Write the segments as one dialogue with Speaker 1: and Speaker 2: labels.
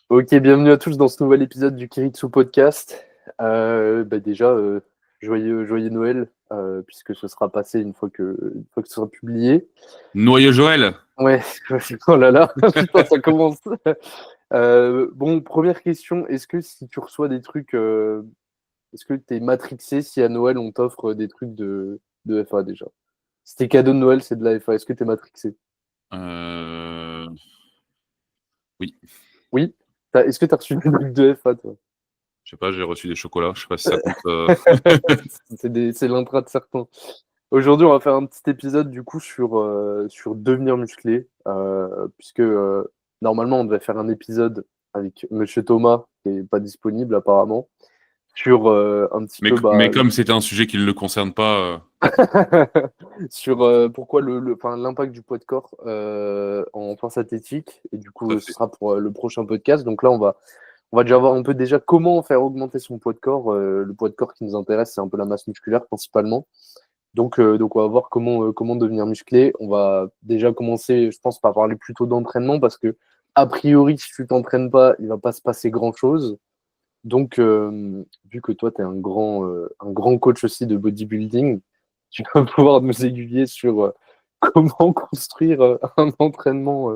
Speaker 1: Ok, bienvenue à tous dans ce nouvel épisode du Kiritsu Podcast. Déjà, joyeux Noël, puisque ce sera passé une fois que ce sera publié.
Speaker 2: Noyeux Joël.
Speaker 1: Ouais, oh là là, putain, ça commence. Bon, première question, est-ce que si tu reçois des trucs, est-ce que tu es matrixé si à Noël on t'offre des trucs de FA déjà? Si tes cadeaux de Noël c'est de la FA, est-ce que tu es matrixé?
Speaker 2: Euh, Oui.
Speaker 1: Oui? Est-ce que tu as reçu des trucs de FA, toi?
Speaker 2: Je sais pas, j'ai reçu des chocolats. Je sais pas si ça compte.
Speaker 1: C'est l'intra de certains. Aujourd'hui, on va faire un petit épisode du coup sur devenir musclé, puisque normalement on devait faire un épisode avec Monsieur Thomas, qui n'est pas disponible apparemment, sur un petit
Speaker 2: Mais,
Speaker 1: peu
Speaker 2: mais comme c'était un sujet qui ne le concerne pas,
Speaker 1: sur pourquoi enfin, l'impact du poids de corps en force athlétique, et du
Speaker 2: tout à
Speaker 1: coup ce
Speaker 2: fait.
Speaker 1: sera pour le prochain podcast. Donc là, on va déjà voir un peu déjà comment faire augmenter son poids de corps. Le poids de corps qui nous intéresse, c'est un peu la masse musculaire principalement. Donc on va voir comment devenir musclé. On va déjà commencer, je pense, par parler plutôt d'entraînement parce que, a priori, si tu t'entraînes pas, il va pas se passer grand-chose. Donc, vu que toi, tu es un grand coach aussi de bodybuilding, tu vas pouvoir nous aiguiller sur comment construire un entraînement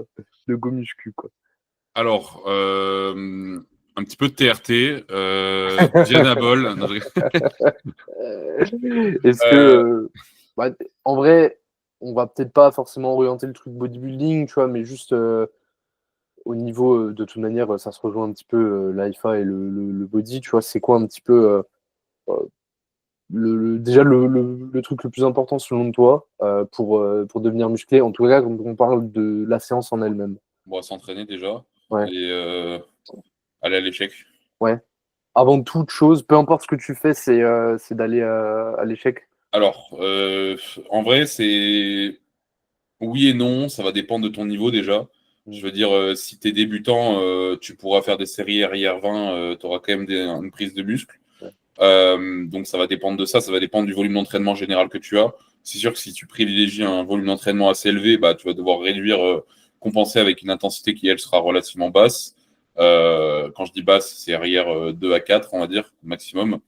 Speaker 1: de go muscu, quoi.
Speaker 2: Alors, un petit peu de TRT, Dianabol. Non,
Speaker 1: Est-ce que,
Speaker 2: Euh,
Speaker 1: bah, en vrai, on va peut-être pas forcément orienter le truc bodybuilding, tu vois, mais juste au niveau, de toute manière, ça se rejoint un petit peu l'IFA et le body, tu vois, c'est quoi un petit peu euh, déjà le truc le plus important selon toi pour devenir musclé, en tout cas quand on parle de la séance en elle-même.
Speaker 2: on va s'entraîner déjà
Speaker 1: Ouais,
Speaker 2: et aller à l'échec.
Speaker 1: ouais. Avant toute chose, peu importe ce que tu fais, c'est d'aller à l'échec.
Speaker 2: Alors, en vrai, c'est oui et non. Ça va dépendre de ton niveau déjà.
Speaker 1: Mm.
Speaker 2: Je veux dire, si tu es débutant, tu pourras faire des séries RIR 20, tu auras quand même une prise de muscle.
Speaker 1: Ouais.
Speaker 2: Donc ça va dépendre de ça, ça va dépendre du volume d'entraînement général que tu as. C'est sûr que si tu privilégies un volume d'entraînement assez élevé, bah, tu vas devoir réduire, compenser avec une intensité qui, elle, sera relativement basse. Quand je dis basse, c'est RIR 2 à 4, on va dire, maximum.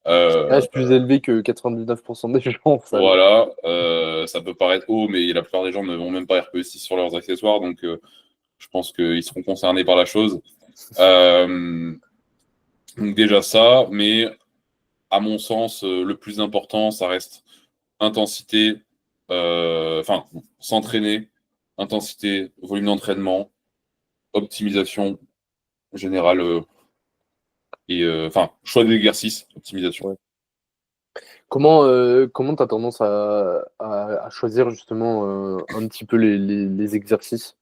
Speaker 2: Euh,
Speaker 1: Reste plus élevé que 99% des gens, ça alors.
Speaker 2: voilà, ça peut paraître haut, mais la plupart des gens ne vont même pas RPE6 sur leurs accessoires, donc je pense qu'ils seront concernés par la chose. Euh, donc déjà ça, mais à mon sens, le plus important, ça reste intensité, s'entraîner, intensité, volume d'entraînement, optimisation générale et choix d'exercice, optimisation.
Speaker 1: Ouais. Comment tu as tendance à choisir justement un petit peu les exercices?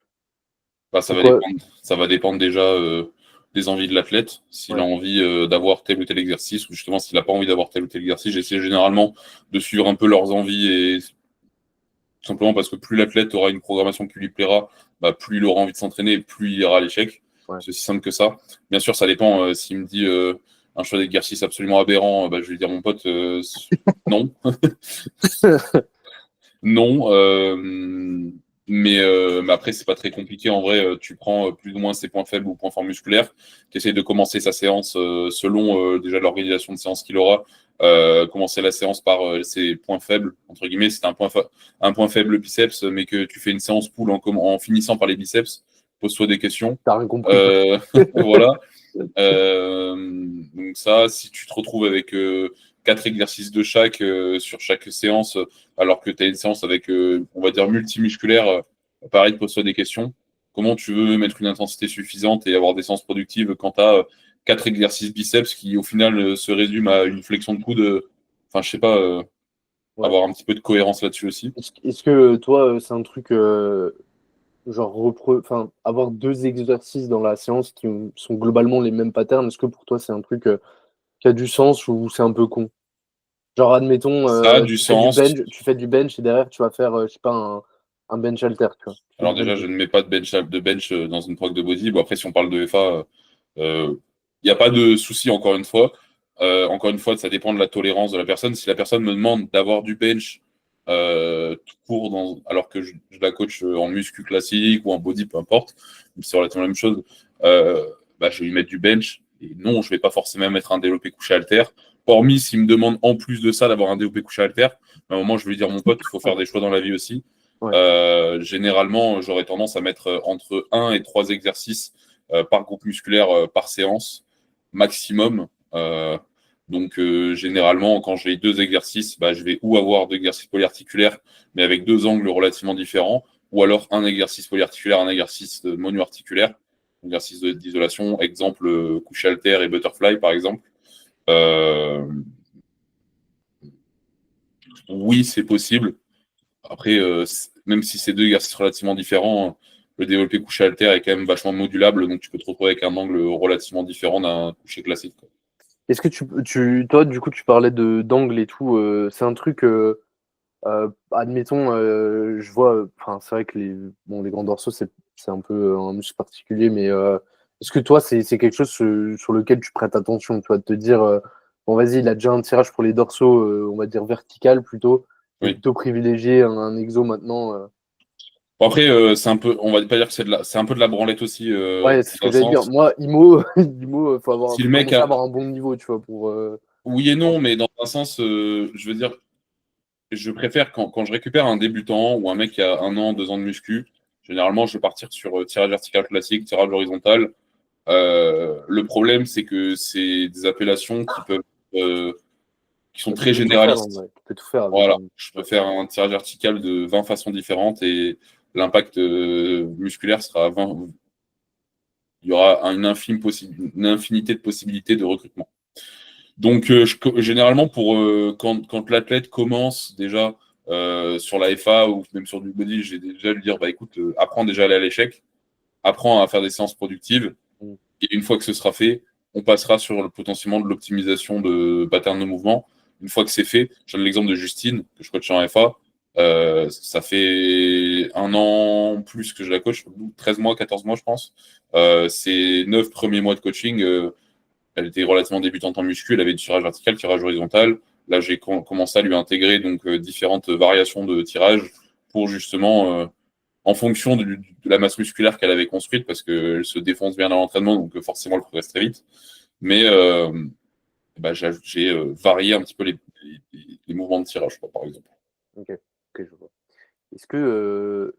Speaker 2: Bah,
Speaker 1: C'est quoi?
Speaker 2: ça va dépendre déjà des envies de l'athlète. S'il a
Speaker 1: Ouais.
Speaker 2: envie d'avoir tel ou tel exercice, ou justement s'il n'a pas envie d'avoir tel ou tel exercice, j'essaie généralement de suivre un peu leurs envies et tout simplement parce que plus l'athlète aura une programmation qui lui plaira, bah, plus il aura envie de s'entraîner et plus il ira à l'échec.
Speaker 1: Ouais.
Speaker 2: C'est aussi simple que ça. Bien sûr, ça dépend. S'il me dit un choix d'exercice absolument aberrant, bah, je vais lui dire, mon pote, non. Non. Mais après, c'est pas très compliqué. En vrai, tu prends plus ou moins ses points faibles ou points forts musculaires. Tu essayes de commencer sa séance selon déjà l'organisation de séance qu'il aura. Commencer la séance par ses points faibles, entre guillemets. Si tu un point faible biceps, mais que tu fais une séance pool en finissant par les biceps, pose-toi des questions.
Speaker 1: T'as rien compris, quoi.
Speaker 2: Euh, voilà. Donc ça, si tu te retrouves avec 4 exercices de chaque sur chaque séance, alors que tu as une séance avec, on va dire, multimusculaire, pareil, pose-toi des questions. Comment tu veux mettre une intensité suffisante et avoir des séances productives quand tu as 4 exercices biceps qui, au final, se résument à une flexion de coude. Enfin, je sais pas,
Speaker 1: Ouais.
Speaker 2: avoir un petit peu de cohérence là-dessus aussi.
Speaker 1: Est-ce que toi, c'est un truc genre enfin, avoir deux exercices dans la séance qui sont globalement les mêmes patterns, est-ce que pour toi c'est un truc qui a du sens ou c'est un peu con? Genre, admettons,
Speaker 2: Ça a du sens.
Speaker 1: tu fais du bench et derrière tu vas faire, je sais pas, un bench halter, tu vois. Tu fais du
Speaker 2: Alors
Speaker 1: bench
Speaker 2: déjà, je
Speaker 1: de-
Speaker 2: ne mets pas de bench dans une prog de body. Bon, après, si on parle de FA, il n'y a pas de souci, encore une fois. Encore une fois, ça dépend de la tolérance de la personne. Si la personne me demande d'avoir du bench tout court, alors que je la coach en muscu classique ou en body, peu importe, c'est relativement la même chose, je vais lui mettre du bench. Et non, je ne vais pas forcément mettre un développé couché halter. Hormis s'il me demande en plus de ça d'avoir un développé couché halter, à un moment, je vais lui dire, mon pote, il faut faire des choix dans la vie aussi. Ouais. Généralement, j'aurais tendance à mettre entre 1 et 3 exercices par groupe musculaire par séance, maximum. Donc, généralement, quand j'ai 2 exercices, je vais ou avoir 2 exercices polyarticulaires, mais avec 2 angles relativement différents, ou alors un exercice polyarticulaire, un exercice monoarticulaire, exercice d'isolation, exemple couche halter et butterfly, par exemple. Oui, c'est possible. Après, même si c'est 2 exercices relativement différents, le développé couché halter est quand même vachement modulable, donc tu peux te retrouver avec un angle relativement différent d'un couché classique, quoi.
Speaker 1: Est-ce que toi, du coup, tu parlais d'angle et tout, c'est un truc, admettons, je vois, enfin, c'est vrai que les grands dorsaux, c'est un peu un muscle particulier, mais est-ce que toi, c'est quelque chose sur lequel tu prêtes attention, tu vois, de te dire, bon, vas-y, il a déjà un tirage pour les dorsaux, on va dire vertical plutôt, et
Speaker 2: Oui.
Speaker 1: plutôt privilégier un exo maintenant.
Speaker 2: Bon, après, c'est un peu, on va pas dire que c'est un peu de la branlette aussi,
Speaker 1: Ouais, c'est ce
Speaker 2: dans
Speaker 1: que
Speaker 2: un
Speaker 1: j'allais dire.
Speaker 2: sens.
Speaker 1: Moi, IMO,
Speaker 2: Si
Speaker 1: faut
Speaker 2: le mec
Speaker 1: commencer à
Speaker 2: a,
Speaker 1: avoir un bon niveau, tu vois, pour.
Speaker 2: oui et non, mais dans un sens, je veux dire, je préfère quand je récupère un débutant ou un mec qui a 1 an, 2 ans de muscu, généralement, je vais partir sur tirage vertical classique, tirage horizontal. Le problème, c'est que c'est des appellations euh, qui sont
Speaker 1: Bah, tu
Speaker 2: très
Speaker 1: peux tout faire, hein,
Speaker 2: généralistes.
Speaker 1: ouais. Tu peux tout faire avec
Speaker 2: Voilà,
Speaker 1: un.
Speaker 2: je peux faire un tirage vertical de 20 façons différentes et l'impact musculaire sera 20. Il y aura une infinité de possibilités de recrutement. Donc, généralement, quand l'athlète commence déjà sur la FA ou même sur du body, j'ai déjà lui dire, écoute, apprends déjà à aller à l'échec, apprends à faire des séances productives,
Speaker 1: Mm.
Speaker 2: et une fois que ce sera fait, on passera sur potentiellement de l'optimisation de patterns de mouvement. Une fois que c'est fait, je donne l'exemple de Justine, que je coach en FA. Ça fait 1 an plus que je la coach, 13 mois, 14 mois, je pense. Ces 9 premiers mois de coaching, elle était relativement débutante en muscu, elle avait du tirage vertical, tirage horizontal. Là, j'ai commencé à lui intégrer donc différentes variations de tirage pour justement, en fonction de la masse musculaire qu'elle avait construite, parce qu'elle se défonce bien à l'entraînement, donc forcément, elle progresse très vite. Mais j'ai varié un petit peu les mouvements de tirage, quoi, par exemple.
Speaker 1: Ok, ok, je vois. Est-ce que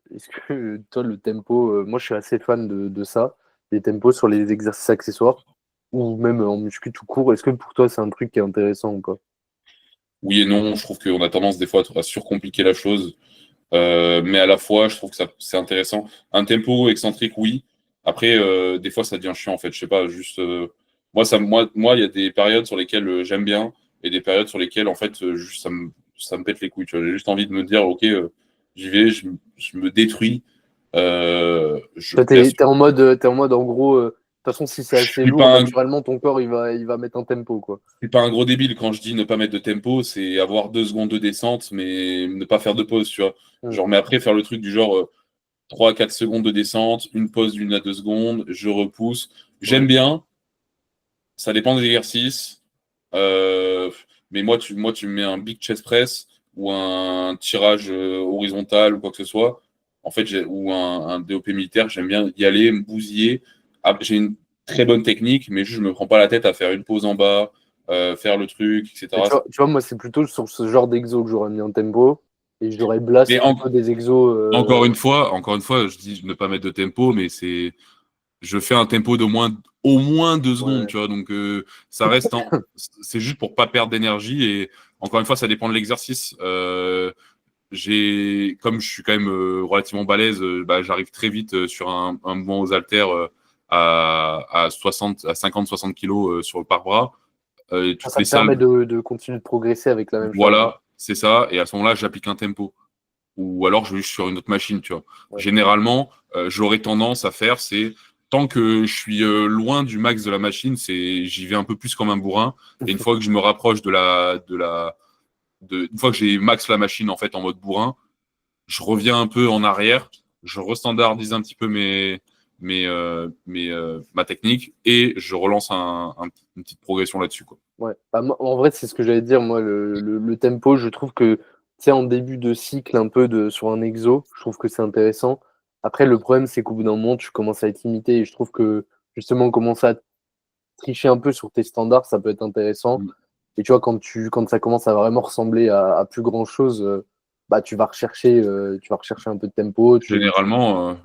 Speaker 1: toi, le tempo, moi je suis assez fan de ça, des tempos sur les exercices accessoires, ou même en muscu tout court. Est-ce que pour toi c'est un truc qui est intéressant ou pas?
Speaker 2: Oui et non, je trouve qu'on a tendance des fois à surcompliquer la chose. Mais à la fois, je trouve que c'est intéressant. Un tempo excentrique, oui. Après, des fois, ça devient chiant, en fait. Je sais pas, juste. Il y a des périodes sur lesquelles j'aime bien et des périodes sur lesquelles, en fait, juste, ça me pète les couilles. Tu vois. J'ai juste envie de me dire, OK, j'y vais, je me détruis.
Speaker 1: Toi,
Speaker 2: Bien sûr,
Speaker 1: t'es en mode en gros, de toute façon, si c'est
Speaker 2: je
Speaker 1: assez
Speaker 2: suis
Speaker 1: lourd,
Speaker 2: pas un,
Speaker 1: naturellement ton corps il va mettre un tempo, quoi.
Speaker 2: je suis pas un gros débile quand je dis ne pas mettre de tempo, c'est avoir 2 secondes de descente, mais ne pas faire de pause, tu vois.
Speaker 1: Mm.
Speaker 2: Genre, mais après, faire le truc du genre. 3-4 secondes de descente, une pause d'1 à 2 secondes, je repousse.
Speaker 1: Ouais.
Speaker 2: J'aime bien, ça dépend des exercices. Euh, mais moi, tu me mets un big chest press ou un tirage horizontal ou quoi que ce soit, en fait, ou un DOP militaire, j'aime bien y aller, me bousiller. Ah, j'ai une très bonne technique, mais juste, je me prends pas la tête à faire une pause en bas, faire le truc,
Speaker 1: Mais
Speaker 2: etc.
Speaker 1: tu vois, moi c'est plutôt sur ce genre d'exo que j'aurais mis en tempo, et j'aurais blast
Speaker 2: Mais
Speaker 1: plutôt des exos.
Speaker 2: encore une fois, je dis ne pas mettre de tempo, mais je fais un tempo au moins 2 secondes,
Speaker 1: Ouais.
Speaker 2: tu vois. Donc, c'est juste pour pas perdre d'énergie. Et encore une fois, ça dépend de l'exercice. Comme je suis quand même relativement balèze, j'arrive très vite sur un mouvement aux haltères à 50-60 kilos sur le pare-bras. Toutes
Speaker 1: Ça
Speaker 2: les
Speaker 1: te permet
Speaker 2: salles,
Speaker 1: de continuer de progresser avec la même charge.
Speaker 2: voilà, c'est ça. Et à ce moment-là, j'applique un tempo. Ou alors, je vais juste sur une autre machine, tu vois.
Speaker 1: Ouais.
Speaker 2: Généralement, j'aurais tendance à faire, c'est tant que je suis loin du max de la machine, j'y vais un peu plus comme un bourrin. Et une fois que je me rapproche une fois que j'ai max la machine en fait en mode bourrin, je reviens un peu en arrière, je restandardise un petit peu ma technique et je relance une petite progression là-dessus, quoi.
Speaker 1: Ouais. Bah, en vrai, c'est ce que j'allais dire. Moi, le tempo, je trouve que, tu sais, en début de cycle, un peu sur un exo, je trouve que c'est intéressant. Après, le problème, c'est qu'au bout d'un moment, tu commences à être limité. Et je trouve que justement commencer à tricher un peu sur tes standards, ça peut être intéressant. Et tu vois, quand ça commence à vraiment ressembler à plus grand-chose, bah, tu vas rechercher un peu de tempo.
Speaker 2: Généralement,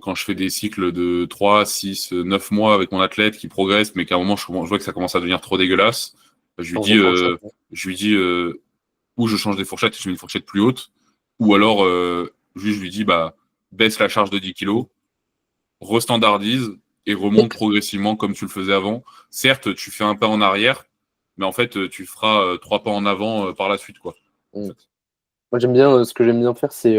Speaker 2: quand je fais des cycles de 3, 6, 9 mois avec mon athlète qui progresse, mais qu'à un moment je vois que ça commence à devenir trop dégueulasse, je lui
Speaker 1: Change
Speaker 2: dis,
Speaker 1: de fourchette.
Speaker 2: ou je change des fourchettes et je mets une fourchette plus haute, ou alors je lui dis bah baisse la charge de 10 kilos, restandardise et remonte progressivement comme tu le faisais avant. Certes, tu fais un pas en arrière, mais en fait, tu feras 3 pas en avant par la suite, quoi. En
Speaker 1: Mm.
Speaker 2: fait.
Speaker 1: Moi, ce que j'aime bien faire, c'est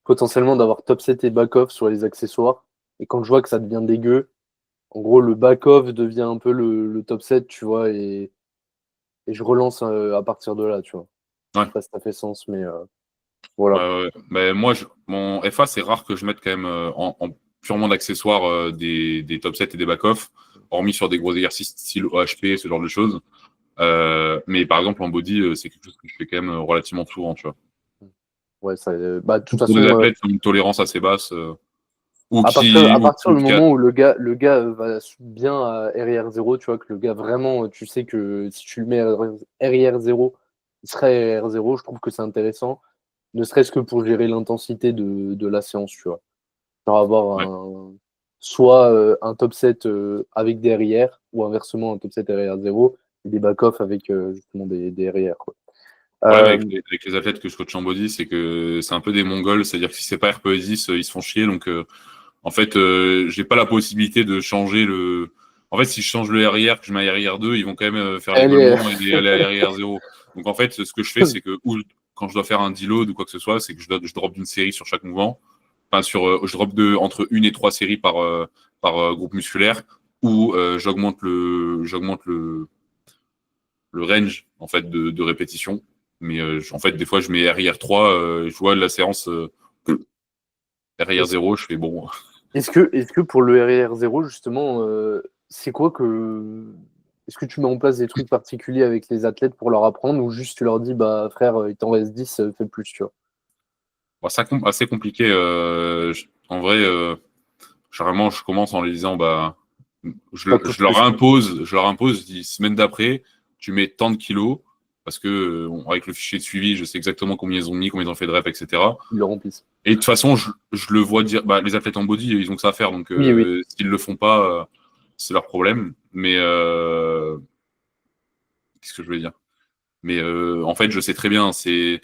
Speaker 1: potentiellement d'avoir top set et back off sur les accessoires. Et quand je vois que ça devient dégueu, en gros, le back off devient un peu le top set, tu vois, et je relance à partir de là, tu vois. Je
Speaker 2: Ouais.
Speaker 1: sais pas si ça fait sens, mais voilà.
Speaker 2: Ouais. Mais moi, mon FA, c'est rare que je mette quand même en purement d'accessoires des top sets et des back-off, hormis sur des gros exercices style OHP, ce genre de choses. Mais par exemple, en body, c'est quelque chose que je fais quand même relativement souvent, tu vois.
Speaker 1: Ouais, ça, bah, de toute
Speaker 2: Pour des
Speaker 1: façon,
Speaker 2: athlètes qui ont une tolérance assez basse, ou
Speaker 1: à
Speaker 2: qui,
Speaker 1: partir
Speaker 2: ou
Speaker 1: du
Speaker 2: qui a-
Speaker 1: moment où le gars va bien à RIR0, tu vois, que le gars vraiment, tu sais que si tu le mets à RIR0, il serait RIR0, je trouve que c'est intéressant, ne serait-ce que pour gérer l'intensité de la séance, tu vois. Genre avoir
Speaker 2: ouais.
Speaker 1: soit un top set avec des RIR, ou inversement un top set RIR0, et des back-off avec justement des RIR, quoi.
Speaker 2: Le problème
Speaker 1: Euh,
Speaker 2: avec les athlètes que je coach en body, c'est que c'est un peu des Mongols, c'est-à-dire que si c'est pas RPE10, ils se font chier, donc en fait, j'ai pas la possibilité de changer le. En fait, si je change le RIR, que je mets RIR2, ils vont quand même faire
Speaker 1: elle est...
Speaker 2: l'écoulement et aller à RIR0. Donc en fait, ce que je fais, c'est que quand je dois faire un deload ou quoi que ce soit, c'est que je drop d'une série sur chaque mouvement. Enfin, je drop entre une et trois séries par groupe musculaire, ou j'augmente le range en fait de répétition. Mais en fait, des fois, je mets RIR3, je vois la séance RIR0, je fais bon.
Speaker 1: Est-ce que pour le RR0, justement, c'est quoi que. Est-ce que tu mets en place des trucs particuliers avec les athlètes pour leur apprendre ou juste tu leur dis, bah frère, il t'en reste 10, fais plus, tu vois?
Speaker 2: Bon, assez compliqué. En vrai, généralement, je commence en les disant, bah,
Speaker 1: Pas plus, plus, quoi.
Speaker 2: je leur impose, je dis, semaine d'après, tu mets tant de kilos, parce que avec le fichier de suivi, je sais exactement combien ils ont mis, combien ils ont fait de reps, etc.
Speaker 1: Ils le remplissent.
Speaker 2: Et de toute façon, je le vois dire, bah, les athlètes en body, ils ont que ça à faire, donc
Speaker 1: Oui, oui.
Speaker 2: s'ils le font pas, c'est leur problème. Mais qu'est-ce que je veux dire? Mais en fait, je sais très bien, c'est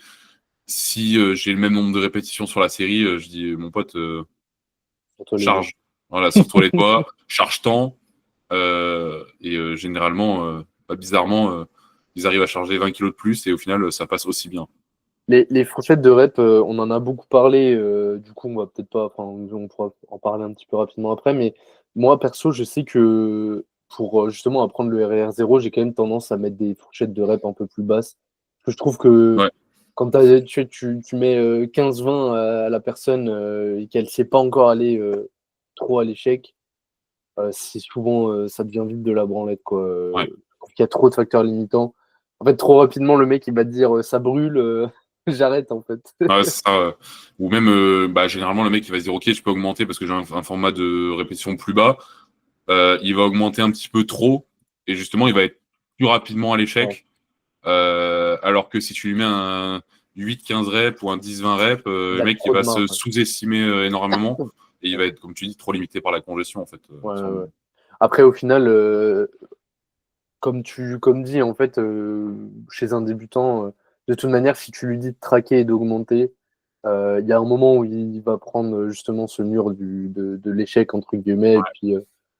Speaker 2: si j'ai le même nombre de répétitions sur la série, je dis, mon pote,
Speaker 1: Surtout les doigts.
Speaker 2: charge. Voilà, surtout les toits, charge tant. Et généralement, pas bizarrement, ils arrivent à charger 20 kilos de plus et au final, ça passe aussi bien.
Speaker 1: Les fourchettes de rep, on en a beaucoup parlé. Du coup, on va peut-être pas. Enfin, on pourra en parler un petit peu rapidement après. Mais moi, perso, je sais que pour justement apprendre le RR0, j'ai quand même tendance à mettre des fourchettes de rep un peu plus basses. Parce que je trouve que
Speaker 2: Ouais.
Speaker 1: quand tu mets 15-20 à la personne et qu'elle ne sait pas encore aller trop à l'échec, c'est souvent, ça devient vite de la branlette, quoi.
Speaker 2: Ouais.
Speaker 1: Il y a trop de facteurs limitants. En fait, trop rapidement, le mec, il va te dire ça brûle, j'arrête, en fait.
Speaker 2: Ouais, c'est ça. Ou même, bah, généralement, le mec, il va se dire, OK, je peux augmenter parce que j'ai un format de répétition plus bas. Il va augmenter un petit peu trop et justement, il va être plus rapidement à
Speaker 1: Ouais.
Speaker 2: l'échec. Alors que si tu lui mets un 8-15 reps ou un 10-20 reps,
Speaker 1: Il
Speaker 2: le
Speaker 1: a
Speaker 2: mec, il
Speaker 1: trop de
Speaker 2: va se
Speaker 1: marge.
Speaker 2: sous-estimer énormément et il va être, comme tu dis, trop limité par la congestion, en fait.
Speaker 1: Ouais, ouais, ouais. Après, au final, comme dit, en fait, chez un débutant, de toute manière, si tu lui dis de traquer et d'augmenter, il y a un moment où il va prendre justement ce mur de l'échec, entre guillemets. Et puis,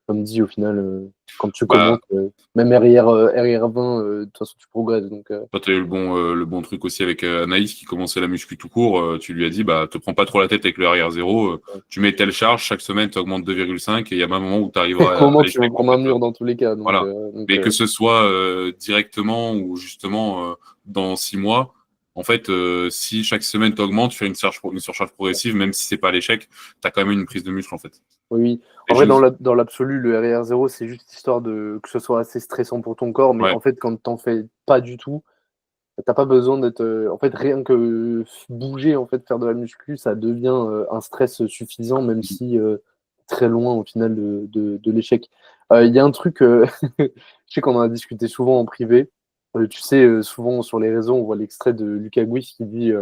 Speaker 1: comme dit, au final, quand tu
Speaker 2: Bah,
Speaker 1: commences, même RR20, de toute façon, tu progresses. Donc,
Speaker 2: toi, tu as eu le bon truc aussi avec Anaïs qui commençait la muscu tout court. Tu lui as dit, bah, te prends pas trop la tête avec le arrière zéro. Tu mets telle charge, chaque semaine, tu augmentes 2,5 et il y a un moment où tu
Speaker 1: à un
Speaker 2: arriveras à
Speaker 1: moment, tu vas
Speaker 2: l'échec, en
Speaker 1: prendre un
Speaker 2: fait.
Speaker 1: mur dans tous les cas. Donc,
Speaker 2: Voilà. Mais que ce soit directement ou justement dans 6 mois, en fait, si chaque semaine tu augmentes, tu fais une surcharge progressive, même si c'est pas à l'échec, tu as quand même une prise de muscle, en fait.
Speaker 1: oui, oui.
Speaker 2: Et
Speaker 1: En vrai,
Speaker 2: je...
Speaker 1: dans l'absolu, le RR0, c'est juste histoire de que ce soit assez stressant pour ton corps. Mais
Speaker 2: Ouais.
Speaker 1: en fait, quand t'en fais pas du tout, t'as pas besoin d'être. En fait, rien que bouger, en fait, faire de la muscu, ça devient un stress suffisant, même si très loin au final de l'échec. Il y a un truc, je sais qu'on en a discuté souvent en privé. Tu sais, souvent sur les réseaux, on voit l'extrait de Lucas Gouis qui dit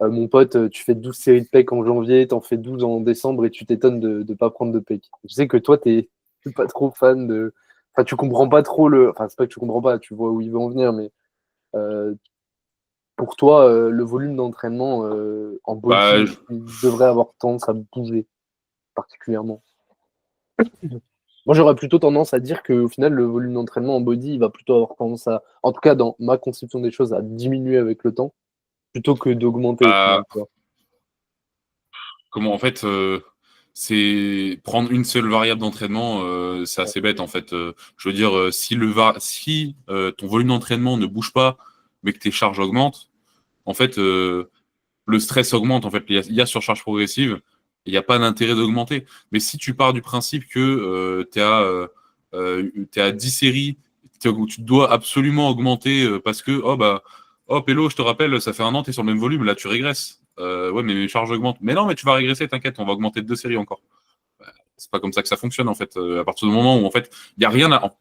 Speaker 1: mon pote, tu fais 12 séries de PEC en janvier, t'en fais 12 en décembre et tu t'étonnes de ne pas prendre de PEC. Je sais que toi, t'es pas trop fan de. Enfin, tu comprends pas trop le. Enfin, c'est pas que tu comprends pas, tu vois où il veut en venir, mais euh, pour toi, le volume d'entraînement en
Speaker 2: Bah,
Speaker 1: body il devrait avoir tendance à bouger particulièrement. Moi, j'aurais plutôt tendance à dire qu'au final, le volume d'entraînement en body, il va plutôt avoir tendance à, en tout cas dans ma conception des choses, à diminuer avec le temps, plutôt que d'augmenter au final.
Speaker 2: bah,
Speaker 1: Tu vois.
Speaker 2: comment en fait, c'est prendre une seule variable d'entraînement, c'est assez bête en fait. Je veux dire, si ton volume d'entraînement ne bouge pas, mais que tes charges augmentent, en fait, le stress augmente. En fait, il y a surcharge progressive. Il n'y a pas d'intérêt d'augmenter. Mais si tu pars du principe que t'es à 10 séries, où tu dois absolument augmenter parce que, oh bah, oh Pélo, je te rappelle, ça fait un an, tu es sur le même volume, là tu régresses. Ouais, mais mes charges augmentent. Mais non, mais tu vas régresser, t'inquiète, on va augmenter de 2 séries encore. C'est pas comme ça que ça fonctionne en fait. À partir du moment où en fait, il n'y a rien à.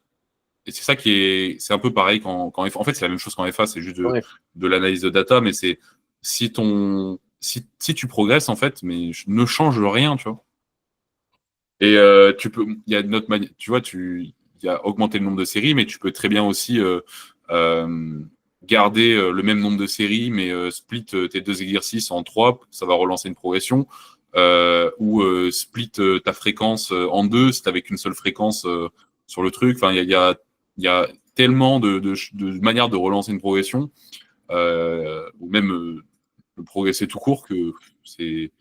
Speaker 2: Et c'est ça qui est. C'est un peu pareil quand en fait, c'est la même chose qu'en FA, c'est juste
Speaker 1: Ouais.
Speaker 2: de l'analyse de data, mais c'est si tu progresses en fait, mais ne change rien, tu vois. Et tu peux, il y a une autre manière, tu vois, il y a augmenter le nombre de séries, mais tu peux très bien aussi euh, garder le même nombre de séries, mais split tes 2 exercices en 3, ça va relancer une progression. Ou split ta fréquence en 2, si t'avais qu'une seule fréquence sur le truc. Enfin, il y a tellement de manières de relancer une progression, ou même de progresser tout court que c'est.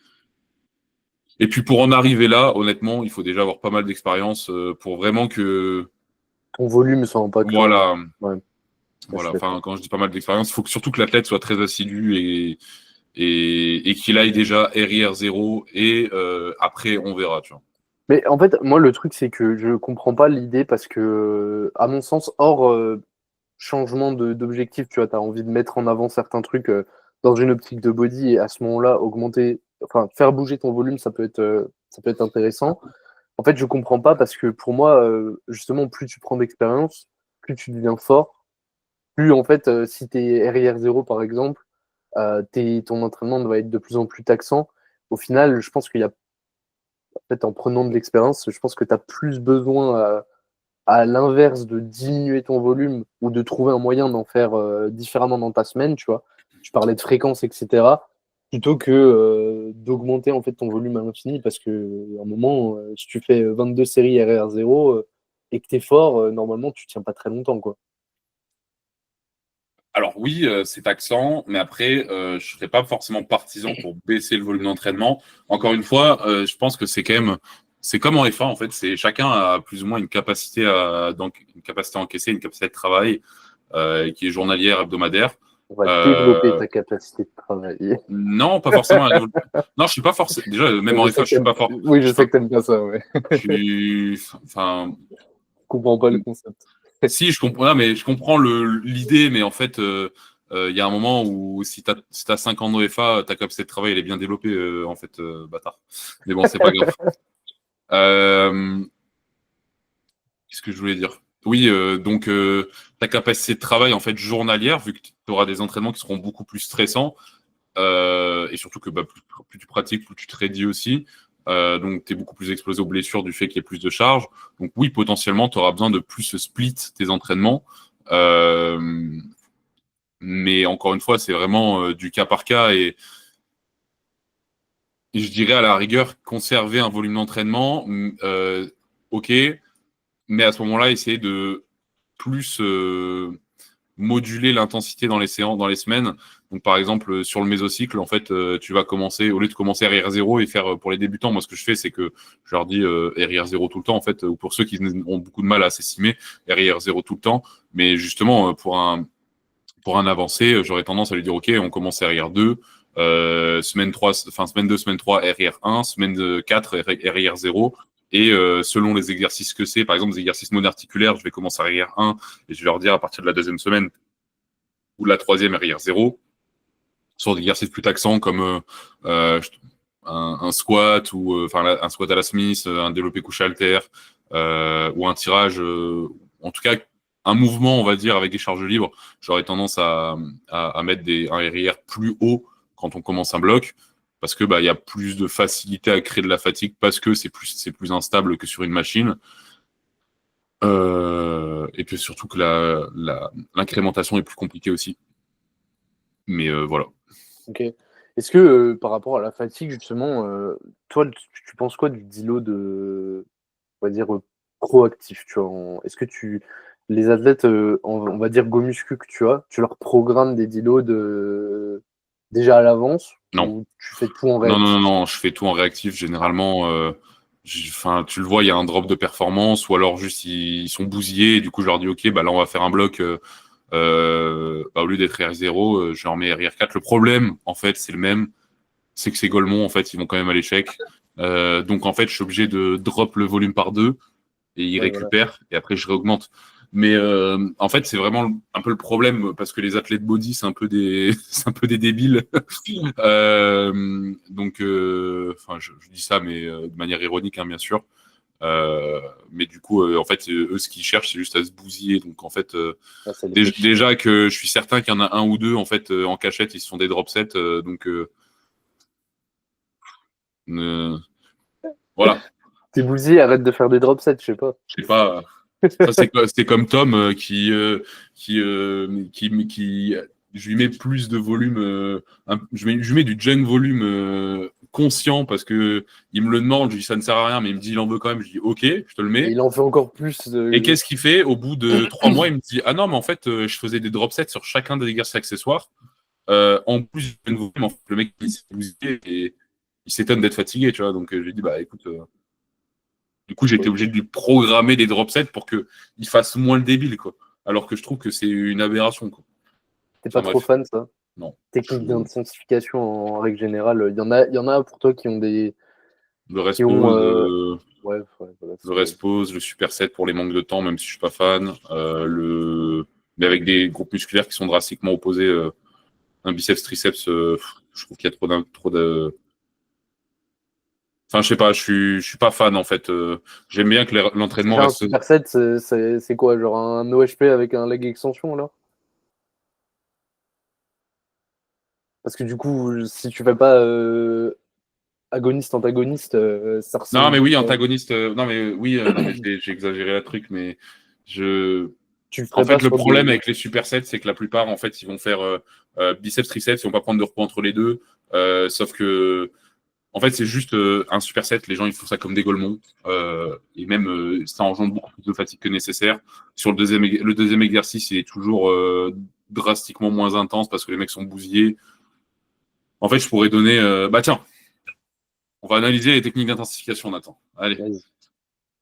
Speaker 2: Et puis pour en arriver là, honnêtement, il faut déjà avoir pas mal d'expérience pour vraiment que,
Speaker 1: Ton volume soit impactant.
Speaker 2: voilà,
Speaker 1: Ouais, je suis
Speaker 2: voilà.
Speaker 1: d'accord.
Speaker 2: Enfin, quand je dis pas mal d'expérience, il faut que, surtout que l'athlète soit très assidu et qu'il aille déjà RIR 0 et après on verra, tu vois.
Speaker 1: Mais en fait, moi, le truc, c'est que je comprends pas l'idée parce que, à mon sens, hors changement d'objectif, tu vois, tu as envie de mettre en avant certains trucs dans une optique de body et à ce moment-là, augmenter, enfin, faire bouger ton volume, ça peut être intéressant. En fait, je comprends pas parce que pour moi, justement, plus tu prends d'expérience, plus tu deviens fort, plus en fait, si tu es RIR 0 par exemple, ton entraînement va être de plus en plus taxant. Au final, je pense qu'il y a, en fait, en prenant de l'expérience, je pense que tu as plus besoin à l'inverse de diminuer ton volume ou de trouver un moyen d'en faire différemment dans ta semaine, tu vois. Tu parlais de fréquence, etc. Plutôt que d'augmenter en fait ton volume à l'infini parce que à un moment, si tu fais 22 séries RR0 et que tu es fort, normalement tu tiens pas très longtemps, quoi.
Speaker 2: Alors oui, c'est taxant, mais après, je serais pas forcément partisan pour baisser le volume d'entraînement. Encore une fois, je pense que c'est comme en F1 en fait, c'est chacun a plus ou moins une capacité à encaisser, une capacité de travail qui est journalière, hebdomadaire.
Speaker 1: On va développer
Speaker 2: Euh,
Speaker 1: ta capacité de travailler.
Speaker 2: non, pas forcément. Non, je suis pas forcément. Déjà, même en
Speaker 1: Je
Speaker 2: F1,
Speaker 1: sais
Speaker 2: je
Speaker 1: que
Speaker 2: suis pas fort.
Speaker 1: Oui,
Speaker 2: Je
Speaker 1: je
Speaker 2: suis
Speaker 1: sais
Speaker 2: pas.
Speaker 1: que t'aimes pas ça, ouais.
Speaker 2: Je suis. Enfin,
Speaker 1: Je comprends pas le concept.
Speaker 2: si, je comprends, non, mais je comprends l'idée, mais en fait, il y a un moment où si t'as 5 ans d'OFA, ta capacité de travail, elle est bien développée, en fait, bâtard. Mais bon, c'est pas grave. Euh, Qu'est-ce que je voulais dire? Oui, donc ta capacité de travail, en fait, journalière, vu que tu auras des entraînements qui seront beaucoup plus stressants, et surtout que bah, plus tu pratiques, plus tu te réduis aussi. Donc, tu es beaucoup plus exposé aux blessures du fait qu'il y ait plus de charges. Donc, oui, potentiellement, tu auras besoin de plus split tes entraînements. Euh, mais encore une fois, c'est vraiment du cas par cas. Et je dirais à la rigueur, conserver un volume d'entraînement, ok, mais à ce moment-là, essayer de plus moduler l'intensité dans les séances, dans les semaines. Donc, par exemple, sur le mésocycle, en fait, tu vas commencer, au lieu de commencer RIR0 et faire pour les débutants, moi, ce que je fais, c'est que je leur dis RIR0 tout le temps, en fait, ou pour ceux qui ont beaucoup de mal à s'estimer, RIR0 tout le temps. Mais justement, pour un avancé, j'aurais tendance à lui dire, OK, on commence RIR2, semaine 3, enfin, semaine 2, semaine 3, RIR1, semaine 4, RIR0. Et selon les exercices que c'est, par exemple, les exercices monoarticulaires, je vais commencer à RIR1 et je vais leur dire à partir de la deuxième semaine ou de la troisième RIR0. Sur des exercices plus taxants comme un squat ou un squat à la Smith, un développé couché halter ou un tirage, en tout cas un mouvement, on va dire, avec des charges libres, j'aurais tendance à mettre un RIR plus haut quand on commence un bloc, parce que il y a plus de facilité à créer de la fatigue, parce que c'est plus instable que sur une machine. Et puis surtout que l'incrémentation est plus compliquée aussi. Mais voilà.
Speaker 1: Ok. Est-ce que par rapport à la fatigue, justement, toi, tu penses quoi du deload, on va dire, proactif, tu vois, est-ce que les athlètes, on va dire go muscu que tu leur programmes des deloads déjà à l'avance
Speaker 2: Non.
Speaker 1: ou tu fais tout en
Speaker 2: Non, non, non,
Speaker 1: réactif?
Speaker 2: non, je fais tout en réactif. Généralement, tu le vois, il y a un drop de performance ou alors juste ils sont bousillés. Et du coup, je leur dis, OK, là, on va faire un bloc. Au lieu d'être R0, je leur mets RR4. Le problème, en fait, c'est le même. C'est que ces Golemons, en fait, ils vont quand même à l'échec. Donc, en fait, je suis obligé de drop le volume par 2 et ils
Speaker 1: Ouais, voilà.
Speaker 2: récupèrent et après, je réaugmente. Mais en fait, c'est vraiment un peu le problème parce que les athlètes body, c'est un peu des, c'est un peu des débiles. Donc, je dis ça, mais de manière ironique, hein, bien sûr. Mais du coup, en fait, eux, ce qu'ils cherchent, c'est juste à se bousiller. Donc, en fait,
Speaker 1: Ah, ça les fait chier.
Speaker 2: déjà que je suis certain qu'il y en a un ou deux, en fait, en cachette, ils se font des drop sets. Euh, voilà.
Speaker 1: T'es bousillé, arrête de faire des drop sets, je sais pas.
Speaker 2: Je sais pas. Ça, c'est comme Tom qui je lui mets plus de volume. Je lui mets du junk volume conscient parce que il me le demande. Je lui dis ça ne sert à rien, mais il me dit il en veut quand même. Je dis OK, je te le
Speaker 1: Et
Speaker 2: mets.
Speaker 1: il en fait encore plus.
Speaker 2: Et qu'est-ce qu'il fait au bout de 3 mois? Il me dit ah non, mais en fait, je faisais des drop sets sur chacun des exercices accessoires. En plus, du volume, en fait, le mec il s'est bousillé et il s'étonne d'être fatigué, tu vois. Donc je lui dis bah écoute. Du coup, j'ai été obligé de lui programmer des drop sets pour qu'il fasse moins le débile, quoi. Alors que je trouve que c'est une aberration, quoi.
Speaker 1: T'es pas
Speaker 2: Enfin
Speaker 1: trop
Speaker 2: bref,
Speaker 1: fan, ça?
Speaker 2: non.
Speaker 1: Technique d'intensification en règle générale. Il y en a pour toi qui ont des.
Speaker 2: Le
Speaker 1: Qui
Speaker 2: rest
Speaker 1: ont.
Speaker 2: pause,
Speaker 1: Ouais, ouais, voilà,
Speaker 2: le rest pause, le superset pour les manques de temps, même si je suis pas fan. Mais avec des groupes musculaires qui sont drastiquement opposés. Un biceps, triceps, je trouve qu'il y a trop de. Enfin, je sais pas, je suis pas fan en fait. J'aime bien que l'entraînement
Speaker 1: Déjà, un
Speaker 2: reste.
Speaker 1: superset, c'est quoi? Genre un OHP avec un leg extension, là? Parce que du coup, si tu fais pas agoniste-antagoniste, ça
Speaker 2: Non,
Speaker 1: ressemble
Speaker 2: mais oui,
Speaker 1: beaucoup.
Speaker 2: antagoniste. Non, mais oui, non, mais j'ai exagéré la truc, mais je.
Speaker 1: Tu le
Speaker 2: En
Speaker 1: ferais pas
Speaker 2: fait, le
Speaker 1: sur
Speaker 2: problème
Speaker 1: des.
Speaker 2: avec les supersets, c'est que la plupart, en fait, ils vont faire biceps, triceps, ils vont pas prendre de repos entre les deux. Sauf que, en fait, c'est juste un superset. Les gens, ils font ça comme des golemons. Et même, ça engendre beaucoup plus de fatigue que nécessaire. Sur le deuxième exercice, il est toujours drastiquement moins intense parce que les mecs sont bousillés. En fait, je pourrais donner. Bah tiens, on va analyser les techniques d'intensification, Nathan. Allez,
Speaker 1: Vas-y,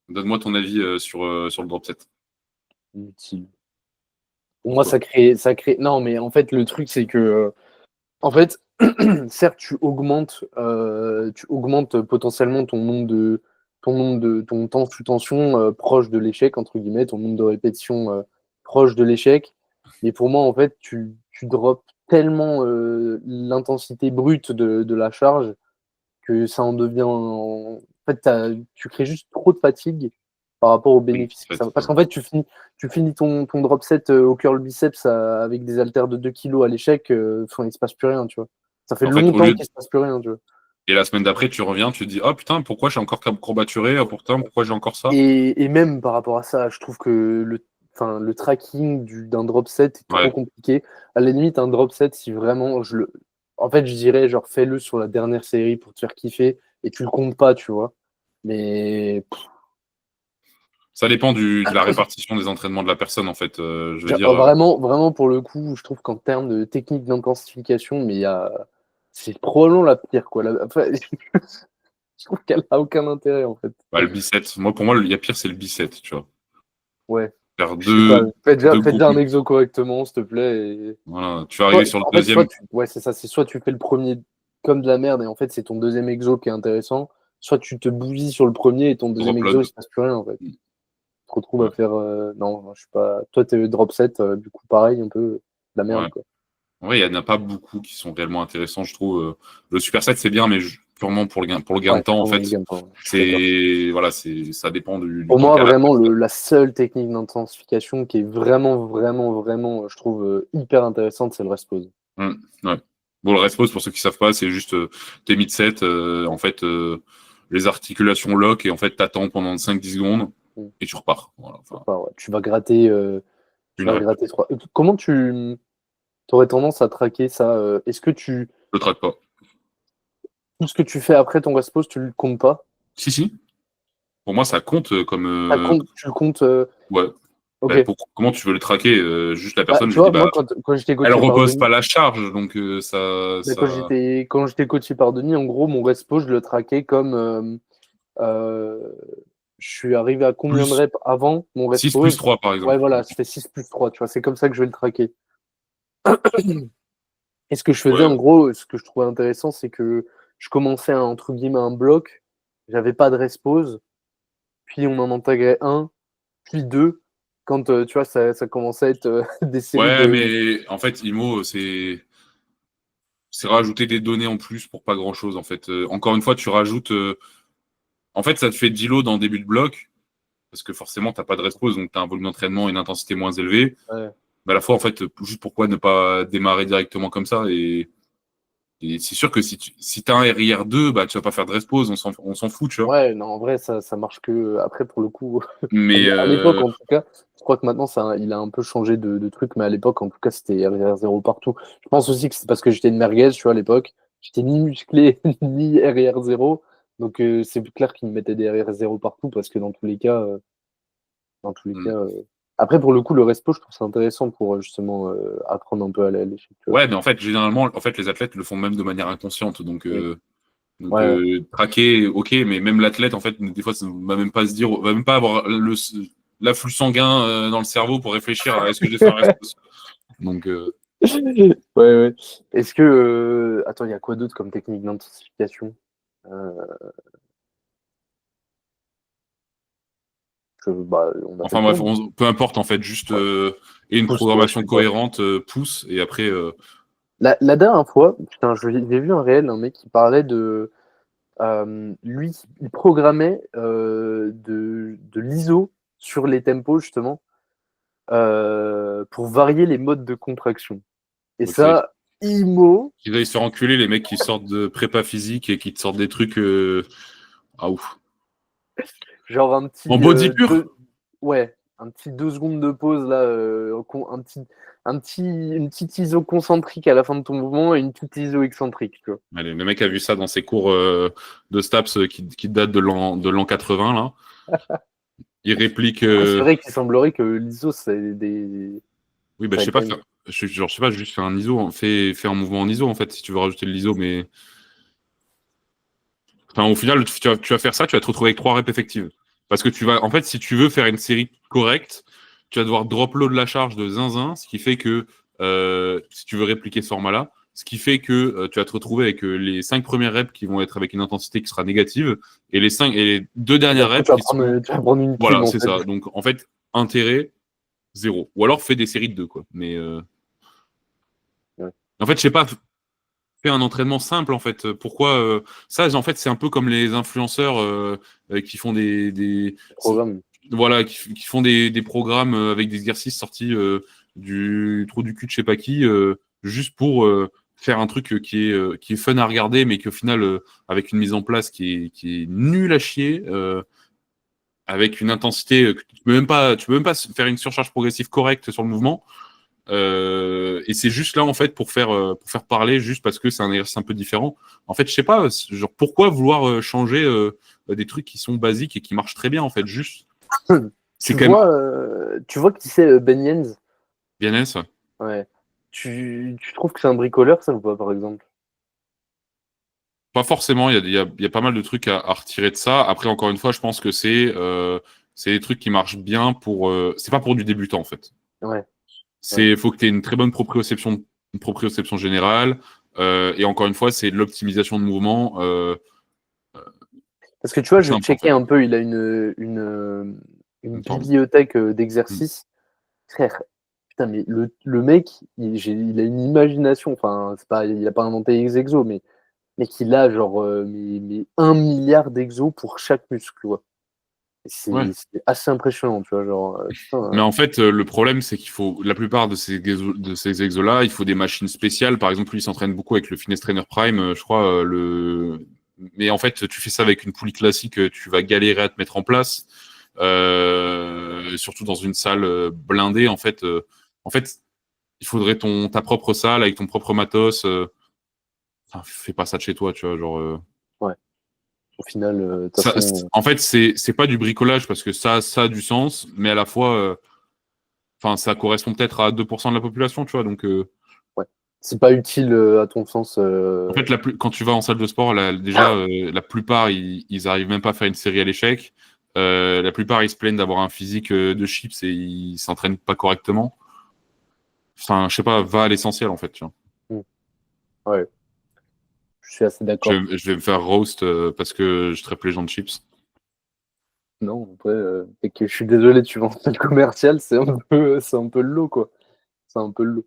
Speaker 2: donne-moi ton avis sur le drop set.
Speaker 1: inutile. Pour moi,
Speaker 2: Pourquoi?
Speaker 1: ça crée. Non, mais en fait, le truc, c'est que. En fait, certes, tu augmentes potentiellement ton temps sous tension proche de l'échec, entre guillemets, ton nombre de répétitions proche de l'échec. Mais pour moi, en fait, tu drops tellement l'intensité brute de la charge que ça en devient. En fait, tu crées juste trop de fatigue par rapport aux
Speaker 2: Oui,
Speaker 1: bénéfices
Speaker 2: en
Speaker 1: que
Speaker 2: fait,
Speaker 1: ça. Parce qu'en fait, tu finis ton drop set au curl biceps avec des haltères de 2 kilos à l'échec, il ne se passe plus rien, tu vois. Ça fait
Speaker 2: en fait,
Speaker 1: longtemps qu'il ne se passe plus rien, tu vois.
Speaker 2: et la semaine d'après, tu reviens, tu te dis, oh putain, pourquoi j'ai encore courbaturé? Oh, pourquoi j'ai encore ça?
Speaker 1: Et même par rapport à ça, je trouve que le tracking d'un drop set est trop
Speaker 2: Ouais.
Speaker 1: compliqué. À la limite, un drop set, si vraiment En fait, je dirais, genre, fais-le sur la dernière série pour te faire kiffer et tu le comptes pas, tu vois. Mais
Speaker 2: Ça dépend de la répartition des entraînements de la personne, en fait. Je veux dire,
Speaker 1: Vraiment, vraiment, pour le coup, je trouve qu'en termes de technique d'intensification, c'est probablement la pire, quoi. Enfin, je trouve qu'elle a aucun intérêt, en fait.
Speaker 2: le bicep. Pour moi, il y a pire, c'est le bicep, tu vois.
Speaker 1: Ouais,
Speaker 2: Faire
Speaker 1: je sais pas. Fais déjà,
Speaker 2: deux
Speaker 1: fais
Speaker 2: groupes.
Speaker 1: déjà un exo correctement, s'il te plaît.
Speaker 2: Voilà. Tu vas arriver sur le
Speaker 1: En fait,
Speaker 2: deuxième,
Speaker 1: ouais, c'est ça. C'est soit tu fais le premier comme de la merde et en fait, c'est ton deuxième exo qui est intéressant, soit tu te bousilles sur le premier et ton deuxième
Speaker 2: drop
Speaker 1: exo, il
Speaker 2: load.
Speaker 1: se passe plus rien, en fait. Tu te retrouves à
Speaker 2: Ouais.
Speaker 1: faire. Non, je suis pas. Toi, t'es drop set, du coup, pareil, un peu de la merde,
Speaker 2: Ouais.
Speaker 1: quoi.
Speaker 2: Ouais, il n'y en a pas beaucoup qui sont réellement intéressants, je trouve. Le superset, c'est bien, mais purement pour le gain de temps, en fait. Ça dépend du
Speaker 1: Pour
Speaker 2: temps
Speaker 1: moi,
Speaker 2: qu'elle a.
Speaker 1: vraiment, la seule technique d'intensification qui est vraiment, vraiment, vraiment, je trouve, hyper intéressante, c'est le rest pause.
Speaker 2: Ouais. Bon, le rest pause, pour ceux qui savent pas, c'est juste tes mid-set, en fait, les articulations lock, et en fait, t'attends pendant 5-10 secondes, et tu repars. Voilà,
Speaker 1: ouais. Tu vas gratter, gratter 3. Comment tu aurais tendance à traquer ça? Est-ce que
Speaker 2: Je le traque pas.
Speaker 1: tout ce que tu fais après ton rest pause, tu le comptes pas?
Speaker 2: Si. Pour moi, ça compte comme.
Speaker 1: Tu le comptes.
Speaker 2: Ouais.
Speaker 1: Ok.
Speaker 2: Comment tu veux le traquer? Juste la
Speaker 1: Bah,
Speaker 2: personne,
Speaker 1: tu
Speaker 2: je dis,
Speaker 1: vois, moi, quand j'étais
Speaker 2: elle
Speaker 1: coaché par
Speaker 2: repose
Speaker 1: Denis,
Speaker 2: pas la charge, donc
Speaker 1: bah,
Speaker 2: ça.
Speaker 1: quand j'étais coaché par Denis, en gros, mon respo, je le traquais comme euh, je suis arrivé à combien de
Speaker 2: Plus
Speaker 1: reps avant mon
Speaker 2: 6 plus
Speaker 1: respo.
Speaker 2: 3, par
Speaker 1: Ouais,
Speaker 2: exemple.
Speaker 1: voilà, je fais 6 plus 3, tu vois, c'est comme ça que je vais le traquer. Et ce que je faisais,
Speaker 2: Ouais.
Speaker 1: en gros, ce que je trouvais intéressant, c'est que je commençais entre guillemets un bloc, j'avais pas de respose, puis on en intégrait un, puis deux, quand tu vois, ça commençait à être des séries
Speaker 2: Ouais,
Speaker 1: de.
Speaker 2: mais en fait, IMO, c'est rajouter des données en plus pour pas grand-chose, en fait. Encore une fois, tu rajoutes. En fait, ça te fait 10 lots dans le début de bloc, parce que forcément, t'as pas de respose, donc tu as un volume d'entraînement et une intensité moins élevée.
Speaker 1: Ouais.
Speaker 2: Mais à la fois, en fait, juste pourquoi ne pas démarrer directement comme ça, et c'est sûr que si tu as un RIR2, bah, tu vas pas faire de respose, on s'en fout, tu vois.
Speaker 1: Ouais, non, en vrai, ça marche que après, pour le coup.
Speaker 2: Mais
Speaker 1: À l'époque, en tout cas, je crois que maintenant, il a un peu changé de truc, mais à l'époque, en tout cas, c'était RR0 partout. Je pense aussi que c'est parce que j'étais une merguez, tu vois, à l'époque. J'étais ni musclé, ni RR0. Donc, c'est clair qu'ils me mettaient des RR0 partout, parce que dans tous les cas. Après, pour le coup, le respo, je trouve ça intéressant pour justement apprendre un peu à l'échec.
Speaker 2: ouais, mais en fait, généralement, en fait, les athlètes le font même de manière inconsciente. Donc,
Speaker 1: Oui. Ouais.
Speaker 2: traquer, ok, mais même l'athlète, en fait, des fois, ça va même pas se dire, va même pas avoir l'afflux sanguin dans le cerveau pour réfléchir à est-ce que je vais faire un respo. Donc,
Speaker 1: Ouais, ouais. Est-ce que. Attends, il y a quoi d'autre comme technique d'intensification? Euh, on a fait
Speaker 2: enfin
Speaker 1: le
Speaker 2: bref,
Speaker 1: tour.
Speaker 2: peu importe, en fait, juste et une
Speaker 1: Pousse, ouais,
Speaker 2: programmation
Speaker 1: c'est quoi.
Speaker 2: cohérente, pousse, et après,
Speaker 1: La dernière fois, putain, j'ai vu un réel, un mec qui parlait de. Lui, il programmait de l'ISO sur les tempos, justement, pour varier les modes de contraction. Et
Speaker 2: donc, c'est
Speaker 1: ça, IMO,
Speaker 2: ils aillent se faire enculer les mecs qui sortent de prépa physique et qui te sortent des trucs ah ouf.
Speaker 1: genre un petit.
Speaker 2: En body pur?
Speaker 1: Ouais, un petit 2 secondes de pause, là, une petite ISO concentrique à la fin de ton mouvement et une petite ISO excentrique, tu vois.
Speaker 2: Allez, le mec a vu ça dans ses cours de STAPS qui datent de l'an 80, là. Il réplique.
Speaker 1: Après, c'est vrai qu'il semblerait que l'ISO, c'est des.
Speaker 2: Oui, bah,
Speaker 1: Ça
Speaker 2: je
Speaker 1: a
Speaker 2: sais
Speaker 1: quand
Speaker 2: pas,
Speaker 1: même.
Speaker 2: je sais pas, juste faire un ISO, fais un mouvement en ISO, en fait, si tu veux rajouter de l'ISO, mais. Enfin, au final, tu vas faire ça, tu vas te retrouver avec 3 reps effectives. Parce que en fait, si tu veux faire une série correcte, tu vas devoir drop load la charge de zinzin, ce qui fait que, si tu veux répliquer ce format-là, ce qui fait que tu vas te retrouver avec les 5 premières reps qui vont être avec une intensité qui sera négative, et les 2
Speaker 1: Et
Speaker 2: dernières
Speaker 1: après,
Speaker 2: reps qui seront.
Speaker 1: tu vas prendre une clim,
Speaker 2: Voilà,
Speaker 1: en
Speaker 2: c'est
Speaker 1: fait.
Speaker 2: ça. Donc, en fait, intérêt, zéro. Ou alors, fais des séries de 2, quoi. Mais,
Speaker 1: Ouais.
Speaker 2: en fait, je sais pas, fais un entraînement simple, en fait. Pourquoi ça, en fait, c'est un peu comme les influenceurs qui font
Speaker 1: Programme.
Speaker 2: voilà, qui font des programmes avec des exercices sortis du trou du cul de je sais pas qui, juste pour faire un truc qui est fun à regarder, mais qu'au final, avec une mise en place qui est nulle à chier, avec une intensité que tu peux même pas faire une surcharge progressive correcte sur le mouvement. Et c'est juste là, en fait, pour faire parler, juste parce que c'est un exercice un peu différent. En fait, je sais pas, genre, pourquoi vouloir changer des trucs qui sont basiques et qui marchent très bien, en fait, juste. C'est quand même
Speaker 1: Tu vois qui c'est Ben Yens?
Speaker 2: bien ça.
Speaker 1: Ouais. Tu trouves que c'est un bricoleur, ça, ou pas, par exemple?
Speaker 2: Pas forcément, il y a pas mal de trucs à retirer de ça. Après, encore une fois, je pense que c'est des trucs qui marchent bien pour. C'est pas pour du débutant, en fait.
Speaker 1: Ouais, ouais.
Speaker 2: Faut que tu aies une très bonne proprioception générale. Et encore une fois, c'est de l'optimisation de mouvement
Speaker 1: Parce que tu vois,
Speaker 2: tout
Speaker 1: je
Speaker 2: simple, en
Speaker 1: checkais
Speaker 2: fait.
Speaker 1: un peu, il a une
Speaker 2: Pardon.
Speaker 1: bibliothèque
Speaker 2: Mm.
Speaker 1: d'exercices. Frère, putain, mais le mec, il a une imagination. Enfin, c'est pas, il a pas inventé les exos, mais mec, il a genre mais 1 milliard d'exos pour chaque muscle, quoi. C'est
Speaker 2: Ouais.
Speaker 1: assez impressionnant, tu vois, genre, putain,
Speaker 2: Mais en fait, le problème, c'est qu'il faut, la plupart de ces exos-là, il faut des machines spéciales. Par exemple, lui, il s'entraîne beaucoup avec le Fitness Trainer Prime, je crois. Mais en fait, tu fais ça avec une poulie classique, tu vas galérer à te mettre en place. Surtout dans une salle blindée, en fait, il faudrait ta propre salle avec ton propre matos. Enfin, fais pas ça de chez toi, tu vois, genre.
Speaker 1: ouais. Au final, de toute façon,
Speaker 2: En fait, c'est pas du bricolage parce que ça a du sens, mais à la fois, enfin, ça correspond peut-être à 2% de la population, tu vois. Donc,
Speaker 1: ouais. C'est pas utile à ton sens.
Speaker 2: en fait, quand tu vas en salle de sport, déjà, la plupart, ils arrivent même pas à faire une série à l'échec. La plupart, ils se plaignent d'avoir un physique de chips et ils s'entraînent pas correctement. Enfin, je sais pas, va à l'essentiel, en fait, tu vois.
Speaker 1: Ouais, je suis assez d'accord.
Speaker 2: Je vais me faire roast parce que je traite les gens de chips.
Speaker 1: Non, après, et que je suis désolé, tu vends le commercial, c'est un peu le lot, quoi. C'est un peu le lot.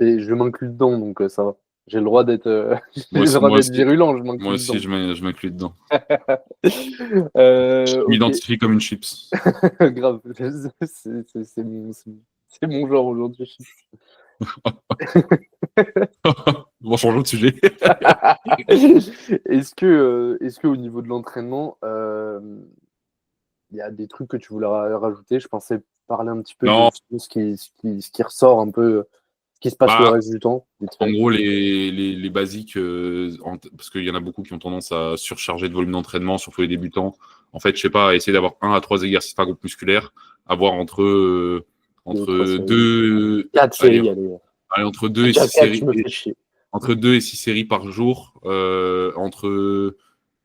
Speaker 1: Et je m'inclus dedans, donc ça va. J'ai le droit d'être j'ai
Speaker 2: Moi
Speaker 1: le
Speaker 2: aussi,
Speaker 1: droit
Speaker 2: moi
Speaker 1: d'être
Speaker 2: aussi,
Speaker 1: virulent, je
Speaker 2: moi
Speaker 1: m'inclus
Speaker 2: aussi,
Speaker 1: dedans.
Speaker 2: je m'inclus dedans. Je
Speaker 1: Ok,
Speaker 2: m'identifie comme une chips.
Speaker 1: grave. C'est mon genre aujourd'hui.
Speaker 2: Bon, changeons de sujet.
Speaker 1: Est-ce que au niveau de l'entraînement, il y a des trucs que tu voulais rajouter? Je pensais parler un petit peu de
Speaker 2: Non,
Speaker 1: ce qui ressort un peu, ce qui se passe le
Speaker 2: bah,
Speaker 1: reste du temps, vite
Speaker 2: en
Speaker 1: fait.
Speaker 2: gros, les basiques, parce qu'il y en a beaucoup qui ont tendance à surcharger de volume d'entraînement, surtout les débutants. En fait, je sais pas, essayer d'avoir 1 à 3 exercices par groupe musculaire, avoir
Speaker 1: Deux, trois
Speaker 2: entre
Speaker 1: séries.
Speaker 2: 2,
Speaker 1: 4 séries, allez.
Speaker 2: entre 2 et
Speaker 1: Déjà
Speaker 2: 6
Speaker 1: 4, tu
Speaker 2: séries,
Speaker 1: me fais chier.
Speaker 2: entre 2 et 6 séries par jour, entre,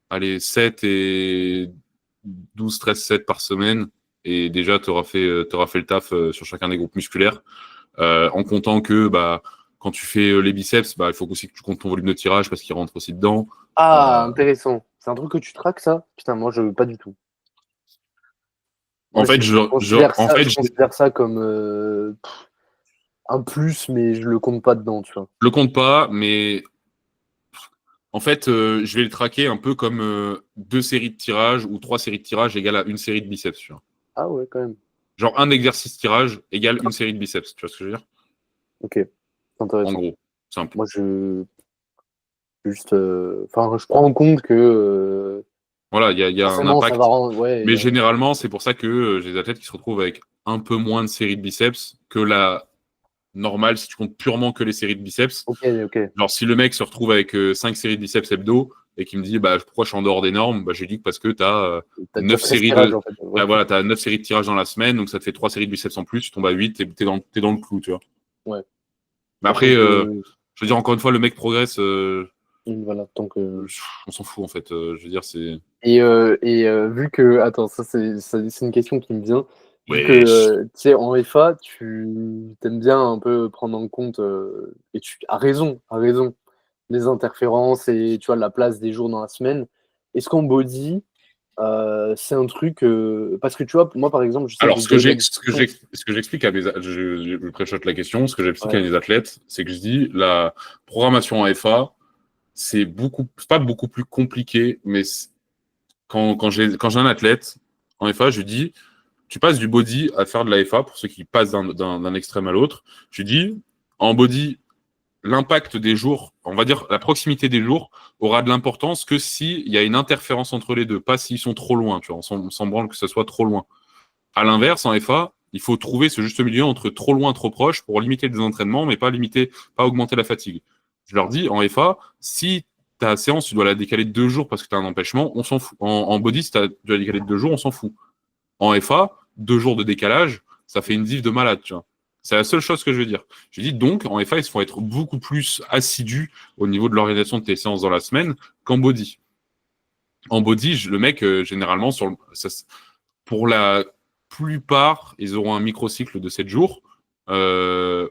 Speaker 2: allez, 7 et 12, 13, 7 par semaine. Et déjà, t'auras fait le taf sur chacun des groupes musculaires. En comptant que quand tu fais les biceps, il faut aussi que tu comptes ton volume de tirage parce qu'il rentre aussi dedans.
Speaker 1: Ah,
Speaker 2: Euh,
Speaker 1: intéressant. C'est un truc que tu traques, ça? Putain, moi, pas du tout.
Speaker 2: en
Speaker 1: Moi,
Speaker 2: fait,
Speaker 1: je considère ça comme un plus, mais je le compte pas dedans, tu vois.
Speaker 2: je le compte pas, mais en fait, je vais le traquer un peu comme 2 séries de tirage ou 3 séries de tirage égale à une série de biceps. Tu vois.
Speaker 1: Ah ouais, quand même.
Speaker 2: Genre un exercice tirage égale une série de biceps. Tu vois ce que je veux dire?
Speaker 1: Ok, c'est
Speaker 2: En
Speaker 1: intéressant.
Speaker 2: gros, simple.
Speaker 1: Moi, juste, enfin, je prends en compte que
Speaker 2: Voilà, il y a un
Speaker 1: forcément, ça va
Speaker 2: impact.
Speaker 1: rendre, ouais,
Speaker 2: Mais généralement, c'est pour ça que j'ai des athlètes qui se retrouvent avec un peu moins de séries de biceps que la normale si tu comptes purement que les séries de biceps.
Speaker 1: ok, ok.
Speaker 2: Genre, si le mec se retrouve avec 5 séries de biceps hebdo et qui me dit pourquoi je suis en dehors des normes, j'ai dit que parce que tu as
Speaker 1: T'as déjà
Speaker 2: 9
Speaker 1: 13
Speaker 2: séries
Speaker 1: tirages,
Speaker 2: de.
Speaker 1: en fait. Ouais.
Speaker 2: T'as 9 séries de tirage dans la semaine, donc ça te fait 3 séries de biceps en plus, tu tombes à 8, t'es dans le clou, tu vois.
Speaker 1: Ouais.
Speaker 2: Mais
Speaker 1: Sachant
Speaker 2: après,
Speaker 1: que,
Speaker 2: je veux dire, encore une fois, le mec progresse,
Speaker 1: voilà, tant que.
Speaker 2: on s'en fout en fait. Je veux dire, c'est.
Speaker 1: Et vu que, attends, c'est une question qui me vient. Vu que,
Speaker 2: Wesh.
Speaker 1: tu sais, en FA, tu t'aimes bien un peu prendre en compte, et tu as raison, les interférences et tu vois la place des jours dans la semaine. Est-ce qu'en body, c'est un truc, parce que tu vois, moi par exemple, je sais que
Speaker 2: Alors,
Speaker 1: j'ai déjà eu la discussion.
Speaker 2: ce que j'explique à je préchote la question, ce que j'explique à
Speaker 1: Ouais,
Speaker 2: mes athlètes, c'est que je dis la programmation en FA, c'est pas beaucoup plus compliqué, mais quand j'ai un athlète en FA, je lui dis, tu passes du body à faire de la FA, pour ceux qui passent d'un extrême à l'autre. Je lui dis, en body, l'impact des jours, on va dire la proximité des jours, aura de l'importance que s'il y a une interférence entre les deux, pas s'ils sont trop loin, tu vois, on s'en branle que ce soit trop loin. À l'inverse, en FA, il faut trouver ce juste milieu entre trop loin, trop proche pour limiter les entraînements, mais pas augmenter la fatigue. Je leur dis, en FA, si ta séance, tu dois la décaler de 2 jours parce que tu as un empêchement, on s'en fout. En body, si tu dois la décaler de 2 jours, on s'en fout. En FA, 2 jours de décalage, ça fait une div de malade, tu vois. C'est la seule chose que je veux dire. Je dis donc, en FA, il faut être beaucoup plus assidus au niveau de l'organisation de tes séances dans la semaine qu'en body. En body, le mec, généralement, pour la plupart, ils auront un microcycle de 7 jours. Euh,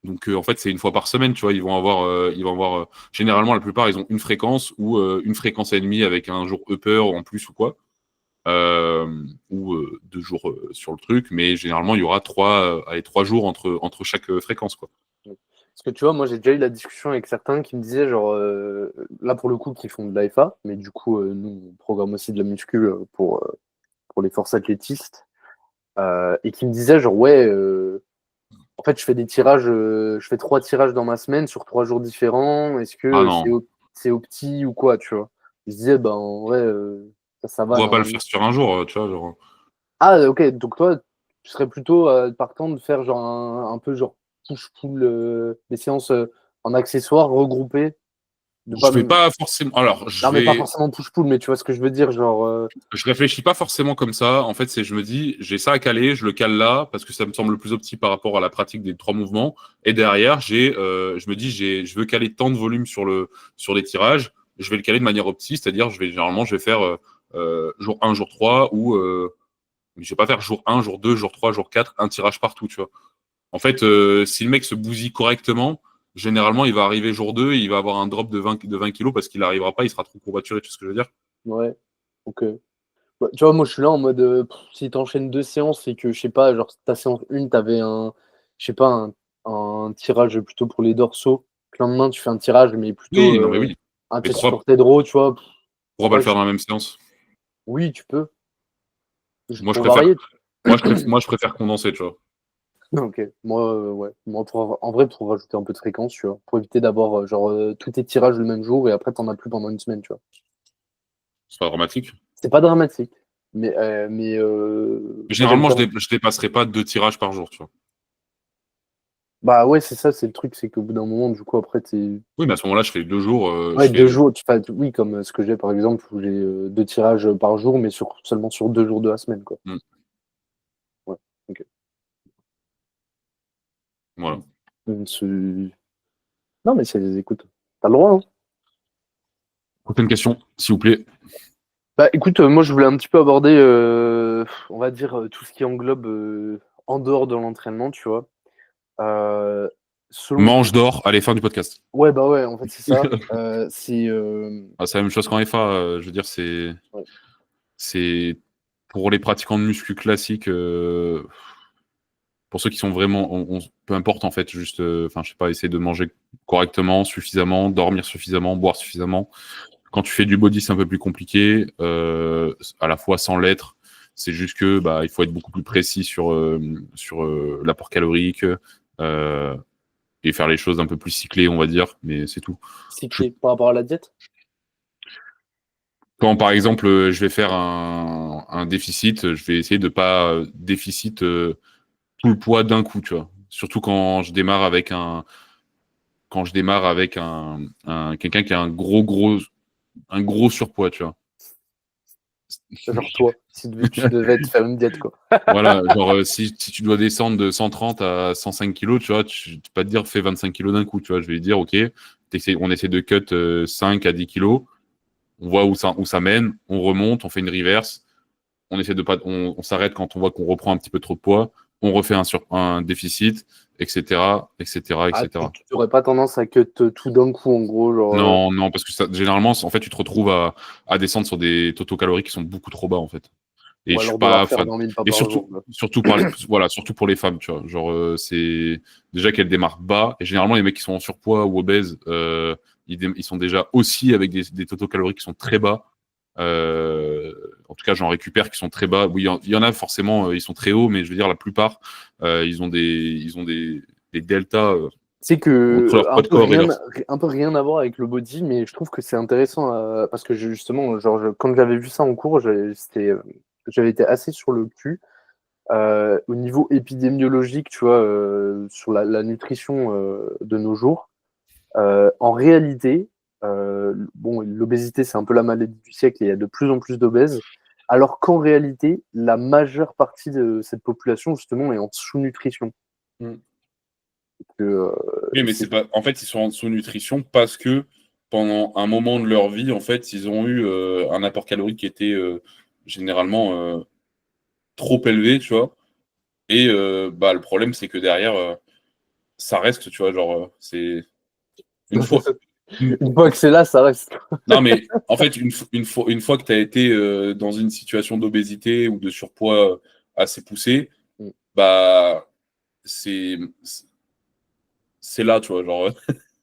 Speaker 2: donc, en fait, c'est une fois par semaine, tu vois. Ils vont avoir généralement, la plupart, ils ont une fréquence ou une fréquence et demie avec un jour upper en plus ou quoi. Ou 2 jours sur le truc, mais généralement, il y aura 3 jours entre chaque fréquence, quoi.
Speaker 1: Parce que tu vois, moi j'ai déjà eu la discussion avec certains qui me disaient, genre, là pour le coup, qui font de l'AFA, mais du coup, nous, on programme aussi de la muscu pour les forces athlétistes, et qui me disaient, genre, ouais, en fait, je fais des tirages, je fais 3 tirages dans ma semaine sur 3 jours différents, est-ce
Speaker 2: Ah
Speaker 1: que
Speaker 2: non,
Speaker 1: c'est au petit ou quoi, tu vois? Je disais, ben, en vrai, ça
Speaker 2: on
Speaker 1: va
Speaker 2: va pas le
Speaker 1: normalement.
Speaker 2: faire sur un jour, tu vois, genre.
Speaker 1: Ah, ok, donc toi, tu serais plutôt partant de faire genre un peu genre push-pull, des séances en accessoires regroupées, de
Speaker 2: Je
Speaker 1: pas
Speaker 2: fais pas forcément. Alors,
Speaker 1: non mais pas forcément push-pull, mais tu vois ce que je veux dire, genre
Speaker 2: je réfléchis pas forcément comme ça. En fait, je me dis, j'ai ça à caler, je le cale là parce que ça me semble le plus opti par rapport à la pratique des 3 mouvements. Et derrière, je me dis, je veux caler tant de volume sur les tirages. Je vais le caler de manière opti, c'est-à-dire, généralement, je vais faire jour 1, jour 3 ou je vais pas faire jour 1, jour 2, jour 3, jour 4, un tirage partout, tu vois. En fait, si le mec se bousille correctement, généralement, il va arriver jour 2, il va avoir un drop de 20 kilos parce qu'il n'arrivera pas, il sera trop courbaturé, tu vois ce que je veux dire?
Speaker 1: ouais, ok. Bah, tu vois, moi je suis là en mode si t'enchaînes 2 séances et que je sais pas, genre ta séance 1, t'avais je sais pas, un tirage plutôt pour les dorsaux, que le lendemain tu fais un tirage mais plutôt
Speaker 2: Oui, non, mais oui.
Speaker 1: un
Speaker 2: Mais
Speaker 1: test sur tes tu vois,
Speaker 2: pourquoi pas le
Speaker 1: ouais,
Speaker 2: faire dans la même séance?
Speaker 1: oui, tu peux, juste
Speaker 2: Moi, je
Speaker 1: pour
Speaker 2: préfère,
Speaker 1: varier.
Speaker 2: moi, je préfère condenser, tu vois.
Speaker 1: Ok, moi, ouais. Moi, en vrai, pour rajouter un peu de fréquence, tu vois, pour éviter d'avoir genre tous tes tirages le même jour et après t'en as plus pendant une semaine, tu vois.
Speaker 2: C'est pas dramatique.
Speaker 1: C'est pas dramatique, mais moi j'aime
Speaker 2: Généralement,
Speaker 1: bien.
Speaker 2: je dépasserai pas 2 tirages par jour, tu vois.
Speaker 1: Bah ouais, c'est ça, c'est le truc, c'est qu'au bout d'un moment, du coup, après, t'es.
Speaker 2: Oui, mais à ce moment-là, je fais 2 jours,
Speaker 1: Ouais, 2 jours, oui, comme ce que j'ai par exemple, où j'ai 2 tirages par jour, mais seulement sur 2 jours de la semaine, quoi.
Speaker 2: Hmm,
Speaker 1: Ouais, ok.
Speaker 2: voilà.
Speaker 1: Non, mais écoute, t'as le droit, hein.
Speaker 2: Prochaine question, s'il vous plaît.
Speaker 1: Bah écoute, moi je voulais un petit peu aborder, on va dire, tout ce qui englobe en dehors de l'entraînement, tu vois. Euh, selon
Speaker 2: Mange d'or, allez, fin du podcast.
Speaker 1: Ouais, bah ouais, en fait c'est ça. C'est
Speaker 2: Ah, c'est la même chose qu'en FA, je veux dire,
Speaker 1: ouais.
Speaker 2: c'est pour les pratiquants de muscu classiques, pour ceux qui sont vraiment, peu importe en fait, juste, enfin, je sais pas, essayer de manger correctement, suffisamment, dormir suffisamment, boire suffisamment. Quand tu fais du body, c'est un peu plus compliqué, à la fois sans l'être. C'est juste que bah, il faut être beaucoup plus précis sur l'apport calorique et faire les choses un peu plus cyclées, on va dire, mais c'est tout. Je,
Speaker 1: Cyclé par rapport à la diète?
Speaker 2: Quand par exemple je vais faire un déficit, je vais essayer de pas déficit tout le poids d'un coup, tu vois. Surtout quand je démarre avec quelqu'un qui a un gros surpoids, tu vois.
Speaker 1: Genre toi, si tu devais te faire une diète, quoi.
Speaker 2: Voilà, genre si tu dois descendre de 130 à 105 kilos, tu vois, tu peux pas te dire fais 25 kilos d'un coup, tu vois. Je vais lui dire, ok, on essaie de cut 5 à 10 kilos, on voit où ça mène, on remonte, on fait une reverse, on essaie de pas, on s'arrête quand on voit qu'on reprend un petit peu trop de poids, on refait un déficit, etc., etc.,
Speaker 1: Ah, tu
Speaker 2: etc.
Speaker 1: n'aurais pas tendance à cut tout d'un coup, en gros, genre.
Speaker 2: Non, non, parce que généralement, en fait, tu te retrouves à descendre sur des totaux caloriques qui sont beaucoup trop bas, en fait. Et
Speaker 1: Ou
Speaker 2: je suis
Speaker 1: alors devoir
Speaker 2: pas
Speaker 1: faire
Speaker 2: fan.
Speaker 1: 20 000 pas
Speaker 2: Et
Speaker 1: par
Speaker 2: surtout,
Speaker 1: jour, quoi.
Speaker 2: voilà, surtout pour les femmes, tu vois. Genre, c'est déjà qu'elles démarrent bas. Et généralement, les mecs qui sont en surpoids ou obèses, ils sont déjà aussi avec des totaux caloriques qui sont très bas. En tout cas, j'en récupère qui sont très bas. Oui, il y en a forcément, ils sont très hauts, mais je veux dire, la plupart, ils ont des deltas
Speaker 1: C'est que
Speaker 2: entre leur poids de corps et leur.
Speaker 1: un peu rien à voir avec le body, mais je trouve que c'est intéressant parce que justement, genre, quand j'avais vu ça en cours, j'avais été assez sur le cul. Au niveau épidémiologique, tu vois, sur la nutrition de nos jours, en réalité, bon, l'obésité, c'est un peu la maladie du siècle et il y a de plus en plus d'obèses, alors qu'en réalité, la majeure partie de cette population, justement, est en sous-nutrition.
Speaker 2: Mm.
Speaker 1: Que,
Speaker 2: Oui, mais
Speaker 1: c'est
Speaker 2: c'est pas. En fait, ils sont en sous-nutrition parce que pendant un moment de leur vie, en fait, ils ont eu un apport calorique qui était généralement trop élevé, tu vois. Et bah, le problème, c'est que derrière, ça reste, tu vois, genre, c'est une fois. une-
Speaker 1: une fois que c'est là, ça reste.
Speaker 2: Non, mais en fait, une fois que tu as été dans une situation d'obésité ou de surpoids assez poussé, bah, c'est c'est là, tu vois, genre.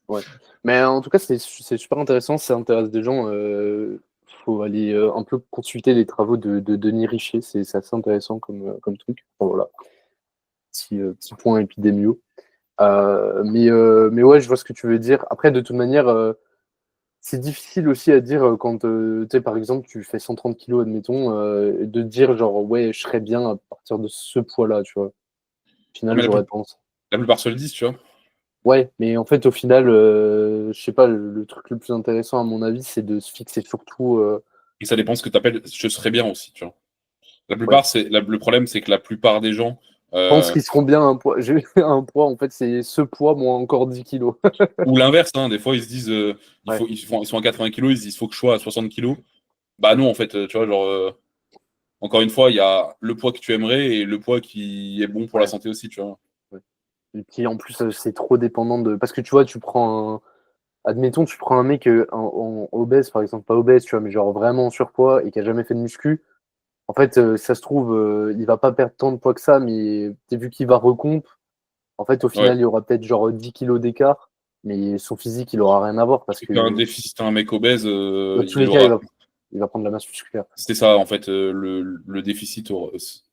Speaker 1: Ouais. Mais en tout cas, c'est super intéressant. Ça intéresse des gens. Faut aller un peu consulter les travaux de Denis Richer. C'est assez intéressant comme truc. Enfin, voilà. Petit point épidémio. Mais ouais, je vois ce que tu veux dire. Après, de toute manière, c'est difficile aussi à dire quand, tu sais, par exemple, tu fais 130 kilos, admettons, de dire genre, ouais, je serais bien à partir de ce poids-là, tu vois. Au final,
Speaker 2: Mais
Speaker 1: j'aurais tendance.
Speaker 2: la plupart se le disent, tu vois.
Speaker 1: Ouais, mais en fait, au final, je sais pas, le truc le plus intéressant, à mon avis, c'est de se fixer surtout.
Speaker 2: Et ça dépend ce que tu appelles je serais bien aussi, tu vois. La
Speaker 1: Ouais.
Speaker 2: plupart, le problème, c'est que la plupart des gens,
Speaker 1: Je pense qu'ils seront bien à un poids. J'ai un poids, en fait, c'est ce poids, moins encore 10 kilos.
Speaker 2: ou l'inverse, hein, des fois, ils se disent,
Speaker 1: Ouais,
Speaker 2: ils sont à 80 kilos, ils se disent, il faut que je sois à 60 kilos. Bah non, en fait, tu vois, genre, encore une fois, il y a le poids que tu aimerais et le poids qui est bon pour la
Speaker 1: ouais,
Speaker 2: santé aussi, tu vois.
Speaker 1: ouais. Et puis, en plus, c'est trop dépendant de. Parce que tu vois, tu prends un. Admettons, tu prends un mec en obèse, par exemple, pas obèse, tu vois, mais genre vraiment en surpoids et qui a jamais fait de muscu. En fait, ça se trouve, il va pas perdre tant de poids que ça, mais vu qu'il va recomp, en fait, au
Speaker 2: Ouais.
Speaker 1: final, il y aura peut-être genre 10 kilos d'écart, mais son physique, il aura rien à voir parce
Speaker 2: Si t'as un
Speaker 1: que
Speaker 2: déficit, un mec obèse,
Speaker 1: dans tous
Speaker 2: il
Speaker 1: les cas,
Speaker 2: aura.
Speaker 1: il va prendre de la masse musculaire.
Speaker 2: C'est ça, en fait, le déficit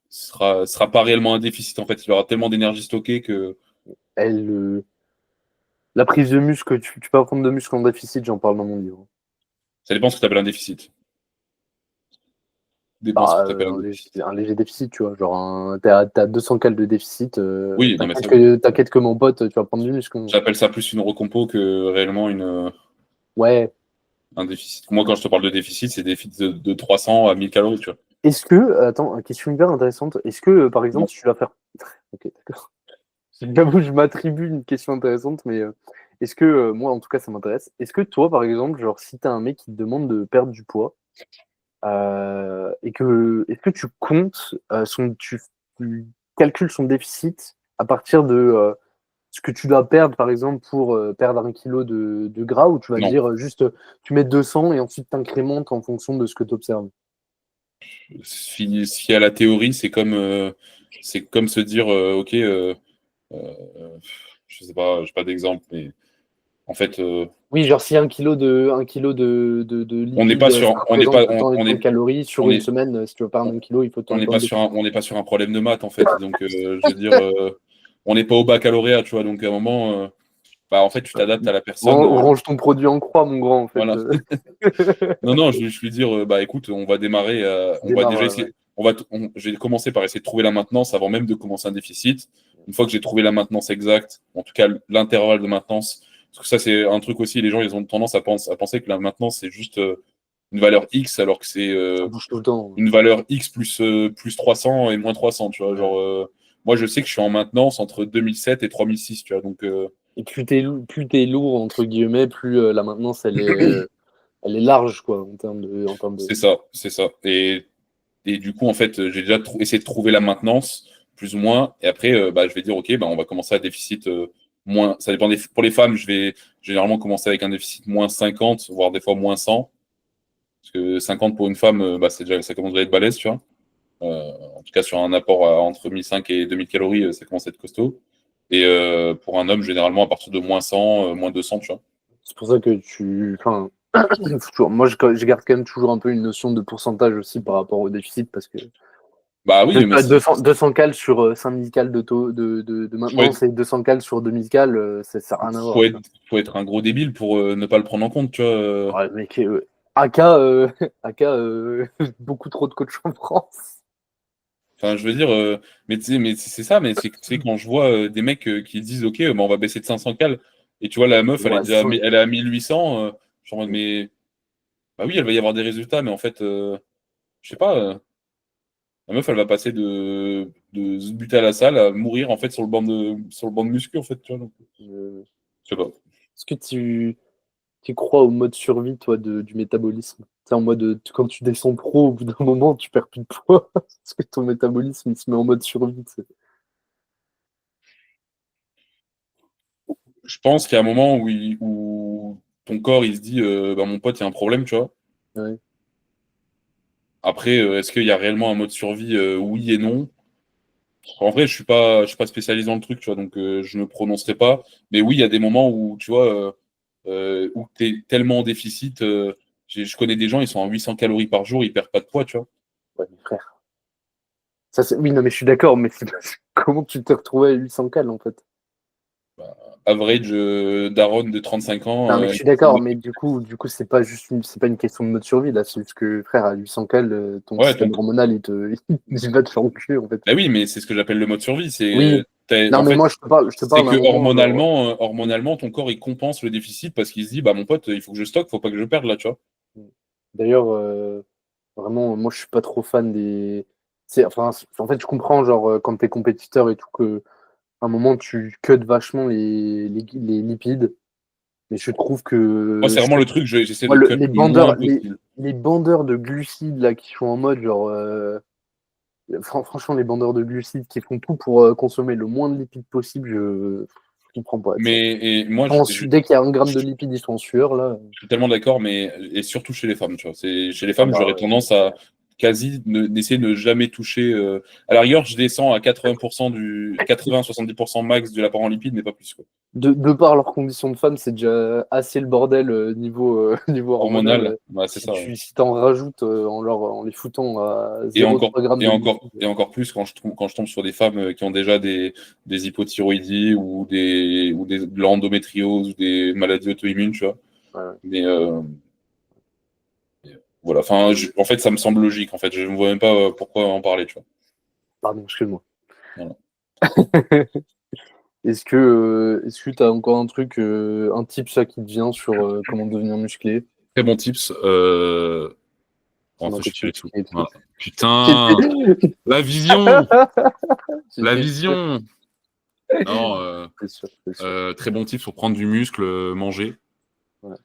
Speaker 2: sera pas réellement un déficit, en fait. Il aura tellement d'énergie stockée que
Speaker 1: Elle, la prise de muscle, tu peux apprendre de muscle en déficit, j'en parle dans mon livre.
Speaker 2: ça dépend ce que tu appelles un déficit. Ça dépend ce
Speaker 1: Bah,
Speaker 2: que tu appelles un déficit.
Speaker 1: un léger déficit, tu vois. Genre, t'as 200 cales de déficit,
Speaker 2: Oui, non, mais ça, oui.
Speaker 1: t'inquiète que mon pote, tu vas prendre du muscle.
Speaker 2: J'appelle ça plus une recompo que réellement
Speaker 1: Ouais.
Speaker 2: un déficit. Moi, quand je te parle de déficit, c'est déficit de 300 à 1000 calories, tu vois.
Speaker 1: Est-ce que, attends, question hyper intéressante, est-ce que, par
Speaker 2: Bon.
Speaker 1: exemple, si tu vas faire. Ok, d'accord. J'avoue, je m'attribue une question intéressante, mais est-ce que, moi, en tout cas, ça m'intéresse. Est-ce que toi, par exemple, genre, si t'as un mec qui te demande de perdre du poids, et que est-ce que tu comptes tu calcules son déficit à partir de ce que tu dois perdre par exemple pour perdre 1 kilo de gras ou tu vas
Speaker 2: Non.
Speaker 1: dire juste tu mets 200 et ensuite tu incrémentes en fonction de ce que tu observes.
Speaker 2: Si à la théorie, c'est comme se dire, OK, je sais pas, j'ai pas d'exemple, mais en fait,
Speaker 1: Oui, genre si 1 kilo de
Speaker 2: on n'est
Speaker 1: lipides
Speaker 2: pas
Speaker 1: ça
Speaker 2: sur, on n'est
Speaker 1: représente
Speaker 2: pas,
Speaker 1: tant et tant de calories sur
Speaker 2: on
Speaker 1: une
Speaker 2: est,
Speaker 1: semaine, si tu veux perdre 1 kilo, il faut tant et tant de lipides.
Speaker 2: on n'est pas sur un problème de maths en fait. Donc, je veux dire, on n'est pas au baccalauréat, tu vois. Donc, à un moment, bah, en fait, tu t'adaptes à la personne.
Speaker 1: Range ton produit en croix, mon grand, en fait.
Speaker 2: Voilà. Non, non, je lui dire, bah écoute, on va démarrer, on va déjà
Speaker 1: Démarre, ouais.
Speaker 2: essayer, je vais commencer par essayer de trouver la maintenance avant même de commencer un déficit. Une fois que j'ai trouvé la maintenance exacte, en tout cas l'intervalle de maintenance, parce que ça c'est un truc aussi, les gens ils ont tendance à penser que la maintenance c'est juste une valeur X alors que c'est
Speaker 1: Ça bouge tout le temps.
Speaker 2: une valeur X plus 300 et moins 300, tu vois.
Speaker 1: Ouais.
Speaker 2: Genre, moi je sais que je suis en maintenance entre 2007 et 3006, tu vois. Donc,
Speaker 1: Et plus t'es lourd, entre guillemets, plus la maintenance, elle est large, quoi, en termes de.
Speaker 2: c'est ça, c'est ça. Et du coup, en fait, j'ai déjà essayé de trouver la maintenance, plus ou moins. Et après, bah, je vais dire, OK, bah, on va commencer à déficit moins. Ça dépend pour les femmes, je vais généralement commencer avec un déficit moins 50, voire des fois moins 100. Parce que 50 pour une femme, bah, ça commence déjà à être balèze, tu vois. En tout cas, sur un apport entre 1500 et 2000 calories, ça commence à être costaud. Et pour un homme, généralement, à partir de moins 100, moins 200, tu vois.
Speaker 1: C'est pour ça que tu. Enfin, moi, je garde quand même toujours un peu une notion de pourcentage aussi par rapport au déficit, parce que
Speaker 2: Bah oui, mais
Speaker 1: 200 cales sur 5000 cales de taux de
Speaker 2: faut être,
Speaker 1: maintenance et 200 cales sur 2000 cales, ça n'a rien à voir.
Speaker 2: faut être, faut être un gros débile pour ne pas le prendre en compte, tu vois.
Speaker 1: Ouais, mec, AK, AK beaucoup trop de coachs en France.
Speaker 2: Enfin, je veux dire, mais tu sais, mais c'est ça, mais c'est tu sais, quand je vois des mecs qui disent, OK, bah, on va baisser de 500 cales, et tu vois, la meuf, elle est
Speaker 1: Ouais,
Speaker 2: déjà elle est à 1800, je suis en mode, mais bah oui, elle va y avoir des résultats, mais en fait, je sais pas, la meuf, elle va passer de se buter à la salle à mourir, en fait, sur le banc de muscu, en fait, tu vois, donc,
Speaker 1: euh,
Speaker 2: je sais pas.
Speaker 1: est-ce que tu crois au mode survie, toi, du métabolisme? C'est en mode, quand tu descends trop, au bout d'un moment, tu perds plus de poids. Parce que ton métabolisme, il se met en mode survie, tu sais.
Speaker 2: Je pense qu'il y a un moment où ton corps, il se dit, bah, mon pote, il y a un problème, tu vois.
Speaker 1: Ouais.
Speaker 2: Après, est-ce qu'il y a réellement un mode survie? Oui et non. En vrai, je suis pas spécialisé dans le truc, tu vois, donc je ne prononcerai pas. Mais oui, il y a des moments où, tu vois, où tu es tellement en déficit. Je connais des gens, ils sont à 800 calories par jour, ils perdent pas de poids, tu vois.
Speaker 1: Ouais, mais frère. Oui, non, mais je suis d'accord, mais comment tu t'es retrouvé à 800 cales, en fait?
Speaker 2: Average Daron de 35 ans.
Speaker 1: Non, mais je suis d'accord, mais du coup, c'est pas une question de mode survie, là. C'est juste que, frère, à 800 cales, ton
Speaker 2: Ouais,
Speaker 1: système hormonal, il va te faire enculer, en fait.
Speaker 2: bah oui, mais c'est ce que j'appelle le mode survie.
Speaker 1: Oui. Non,
Speaker 2: En
Speaker 1: mais
Speaker 2: fait,
Speaker 1: moi, je te parle
Speaker 2: c'est que
Speaker 1: d'un moment, genre.
Speaker 2: hormonalement, ton corp il compense le déficit parce qu'il se dit, bah mon pote, il faut que je stocke, faut pas que je perde là, tu vois.
Speaker 1: D'ailleurs, vraiment, moi, je suis pas trop fan des. Enfin, en fait, je comprends, genre, quand t'es compétiteur et tout, que à un moment, tu cuts vachement les lipides, mais je trouve
Speaker 2: Moi,
Speaker 1: que.
Speaker 2: c'est vraiment le truc, j'essaie
Speaker 1: Moi,
Speaker 2: de cut
Speaker 1: les
Speaker 2: le moins
Speaker 1: bandeurs,
Speaker 2: possible.
Speaker 1: les bandeurs de glucides, là, qui sont en mode, genre. Franchement, les bandeurs de glucides qui font tout pour consommer le moins de lipides possible, je comprends pas. Tu sais.
Speaker 2: Mais et moi,
Speaker 1: Dès qu'il y a 1 gramme de lipides, ils sont en sueur, là.
Speaker 2: je suis tellement d'accord, mais et surtout chez les femmes, tu vois. Chez les
Speaker 1: Ah
Speaker 2: femmes,
Speaker 1: bah
Speaker 2: j'aurais
Speaker 1: ouais.
Speaker 2: tendance à d'essayer de ne jamais toucher. À la rigueur, je descends à 80% 80-70% max de l'apport en lipides, mais pas plus, quoi.
Speaker 1: De par leurs conditions de femmes, c'est déjà assez le bordel niveau hormonal.
Speaker 2: Hormonal, bah, c'est
Speaker 1: Si
Speaker 2: ça. Ouais.
Speaker 1: tu si t'en rajoutes en les foutant à 0,3 grammes de lipides.
Speaker 2: Et encore plus quand je tombe sur des femmes qui ont déjà des hypothyroïdies de l'endométriose ou des maladies auto-immunes, tu vois.
Speaker 1: Ouais.
Speaker 2: Mais voilà, enfin, en fait, ça me semble logique. En fait, je ne vois même pas pourquoi en parler, tu vois.
Speaker 1: Pardon, excuse-moi.
Speaker 2: Voilà.
Speaker 1: Est-ce que tu as encore un truc, un tip ça qui te vient sur comment devenir musclé
Speaker 2: Très bon tips.
Speaker 1: pendant
Speaker 2: Rentrer
Speaker 1: que
Speaker 2: chez
Speaker 1: tu
Speaker 2: Keiretsu.
Speaker 1: et tout.
Speaker 2: Voilà. Putain, la vision, la
Speaker 1: J'étais sûr,
Speaker 2: vision. Non,
Speaker 1: j'étais sûr.
Speaker 2: très bon tip pour prendre du muscle, manger.
Speaker 1: Ouais.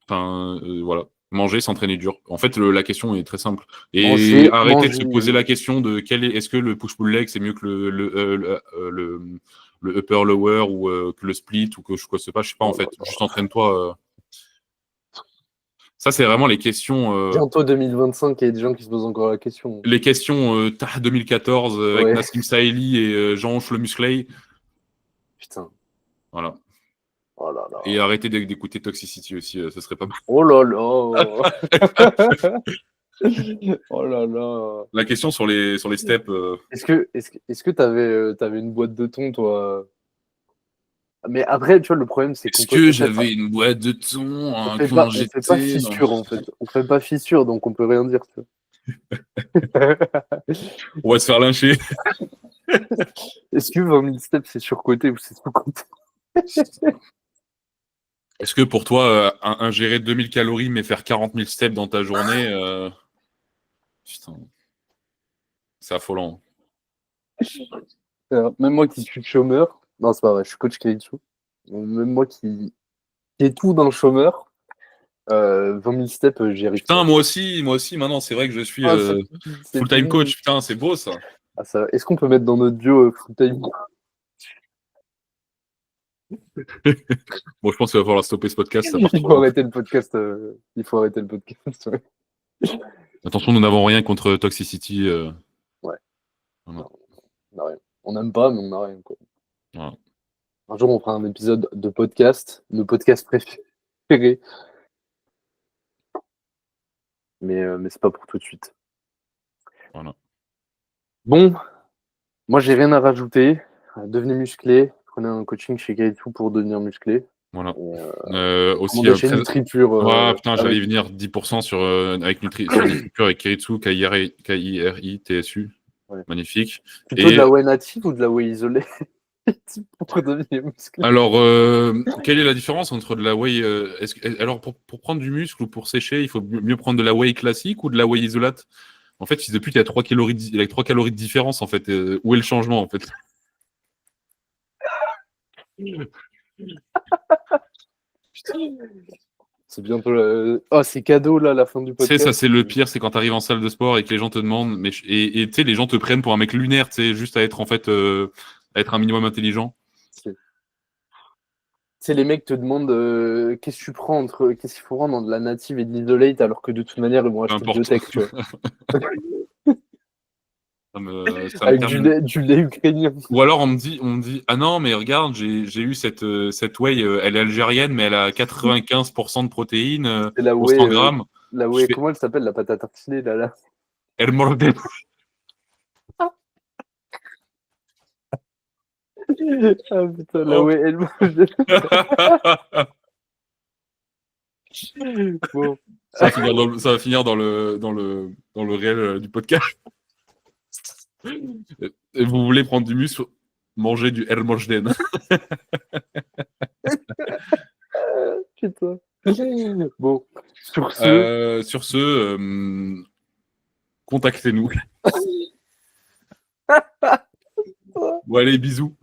Speaker 2: Enfin, voilà. Manger, s'entraîner dur. En fait, la question est très simple. Et
Speaker 1: Manger,
Speaker 2: arrêtez de se poser
Speaker 1: manger.
Speaker 2: la question de est-ce que le push-pull leg c'est mieux que le upper lower ou que le split ou que je sais pas. Je sais pas en
Speaker 1: Oh
Speaker 2: fait.
Speaker 1: là
Speaker 2: Juste
Speaker 1: là.
Speaker 2: entraîne-toi. Ça, c'est vraiment
Speaker 1: Bientôt 2025, il y a des gens qui se posent encore la question.
Speaker 2: les questions 2014 avec
Speaker 1: Ouais,
Speaker 2: Nassim Saïli et Jean-Anche Le Musclay.
Speaker 1: putain.
Speaker 2: Voilà.
Speaker 1: Oh là là.
Speaker 2: Et arrêtez d'écouter Toxicity aussi, ce serait pas mal.
Speaker 1: Oh là là. Oh là là.
Speaker 2: La question sur les steps.
Speaker 1: Est-ce que t'avais une boîte de thon, toi? Mais après, tu vois, le problème, c'est qu'on
Speaker 2: Est-ce
Speaker 1: peut,
Speaker 2: que j'avais une boîte de thon quand
Speaker 1: on fait pas
Speaker 2: j'étais dans...
Speaker 1: fissure, en fait. On fait pas fissure, donc on peut rien dire, tu vois.
Speaker 2: On va se faire lyncher.
Speaker 1: Est-ce que 20 000 steps, c'est surcoté ou c'est sous-coté?
Speaker 2: Est-ce que pour toi, ingérer 2000 calories mais faire 40 000 steps dans ta journée, putain, c'est affolant.
Speaker 1: Même moi qui suis chômeur, non, c'est pas vrai, je suis coach Keichu. Même moi qui est tout dans le chômeur, 20 000 steps, j'y arrive pas.
Speaker 2: Putain, moi aussi, maintenant, c'est vrai que je suis
Speaker 1: Ah, c'est
Speaker 2: full-time
Speaker 1: fini.
Speaker 2: coach. Putain, c'est beau ça.
Speaker 1: Ah, ça... Est-ce qu'on peut mettre dans notre duo full time?
Speaker 2: Bon, je pense qu'il va falloir stopper ce podcast, ça part
Speaker 1: Il
Speaker 2: trop
Speaker 1: faut
Speaker 2: loin.
Speaker 1: arrêter le podcast. Il faut arrêter le podcast. Ouais.
Speaker 2: Attention, nous n'avons rien contre Toxicity.
Speaker 1: Ouais,
Speaker 2: Voilà.
Speaker 1: non, on n'a rien. On n'aime pas, mais on n'a rien, quoi.
Speaker 2: Voilà.
Speaker 1: Un jour, on fera un épisode de podcast, nos podcasts préférés, mais c'est pas pour tout de suite.
Speaker 2: Voilà.
Speaker 1: Bon, moi, j'ai rien à rajouter. Devenez musclé. Prenez un coaching chez Kaitou pour devenir musclé.
Speaker 2: Voilà.
Speaker 1: Et,
Speaker 2: Aussi,
Speaker 1: recommandez chez NutriPure
Speaker 2: putain, j'allais y
Speaker 1: avec.
Speaker 2: venir 10% sur NutriPure avec Keiretsu, KIRITSU.
Speaker 1: Ouais.
Speaker 2: Magnifique.
Speaker 1: Plutôt de la
Speaker 2: Et
Speaker 1: whey native ou de la whey isolée pour devenir musclé?
Speaker 2: alors, quelle est la différence entre de la whey alors, pour prendre du muscle ou pour sécher, il faut mieux prendre de la whey classique ou de la whey isolate? En fait, depuis, il y a 3 calories, il y a 3 calories de différence, en fait. Où est le changement, en fait?
Speaker 1: C'est bientôt Oh, c'est cadeau là, la fin du
Speaker 2: Tu sais, ça,
Speaker 1: podcast.
Speaker 2: c'est le pire, c'est quand tu arrives en salle de sport et que les gens te demandent, et tu sais, les gens te prennent pour un mec lunaire, tu sais, juste à être, en fait, à être un minimum intelligent.
Speaker 1: C'est les mecs te demandent qu'est-ce que tu prends qu'est-ce qu'il faut prendre entre de la native et de l'isolate alors que de toute manière ils vont
Speaker 2: Peu
Speaker 1: acheter
Speaker 2: importe.
Speaker 1: Biotech, tu vois.
Speaker 2: Ça me
Speaker 1: Avec
Speaker 2: termine.
Speaker 1: du lait ukrainien.
Speaker 2: Ou alors on me dit ah non mais regarde j'ai eu cette whey elle est algérienne mais elle a 95% de protéines
Speaker 1: C'est la
Speaker 2: pour
Speaker 1: whey,
Speaker 2: 100 grammes. Je fais
Speaker 1: comment elle s'appelle, la pâte à tartiner, là?
Speaker 2: elle mordait.
Speaker 1: Ah putain, la
Speaker 2: Oh.
Speaker 1: whey, elle mange. Bon.
Speaker 2: Ça va finir dans le réel du podcast. Et vous voulez prendre du muscle, mangez du Hermosden.
Speaker 1: Putain. Bon, sur ce.
Speaker 2: Sur ce, contactez-nous. Bon allez bisous.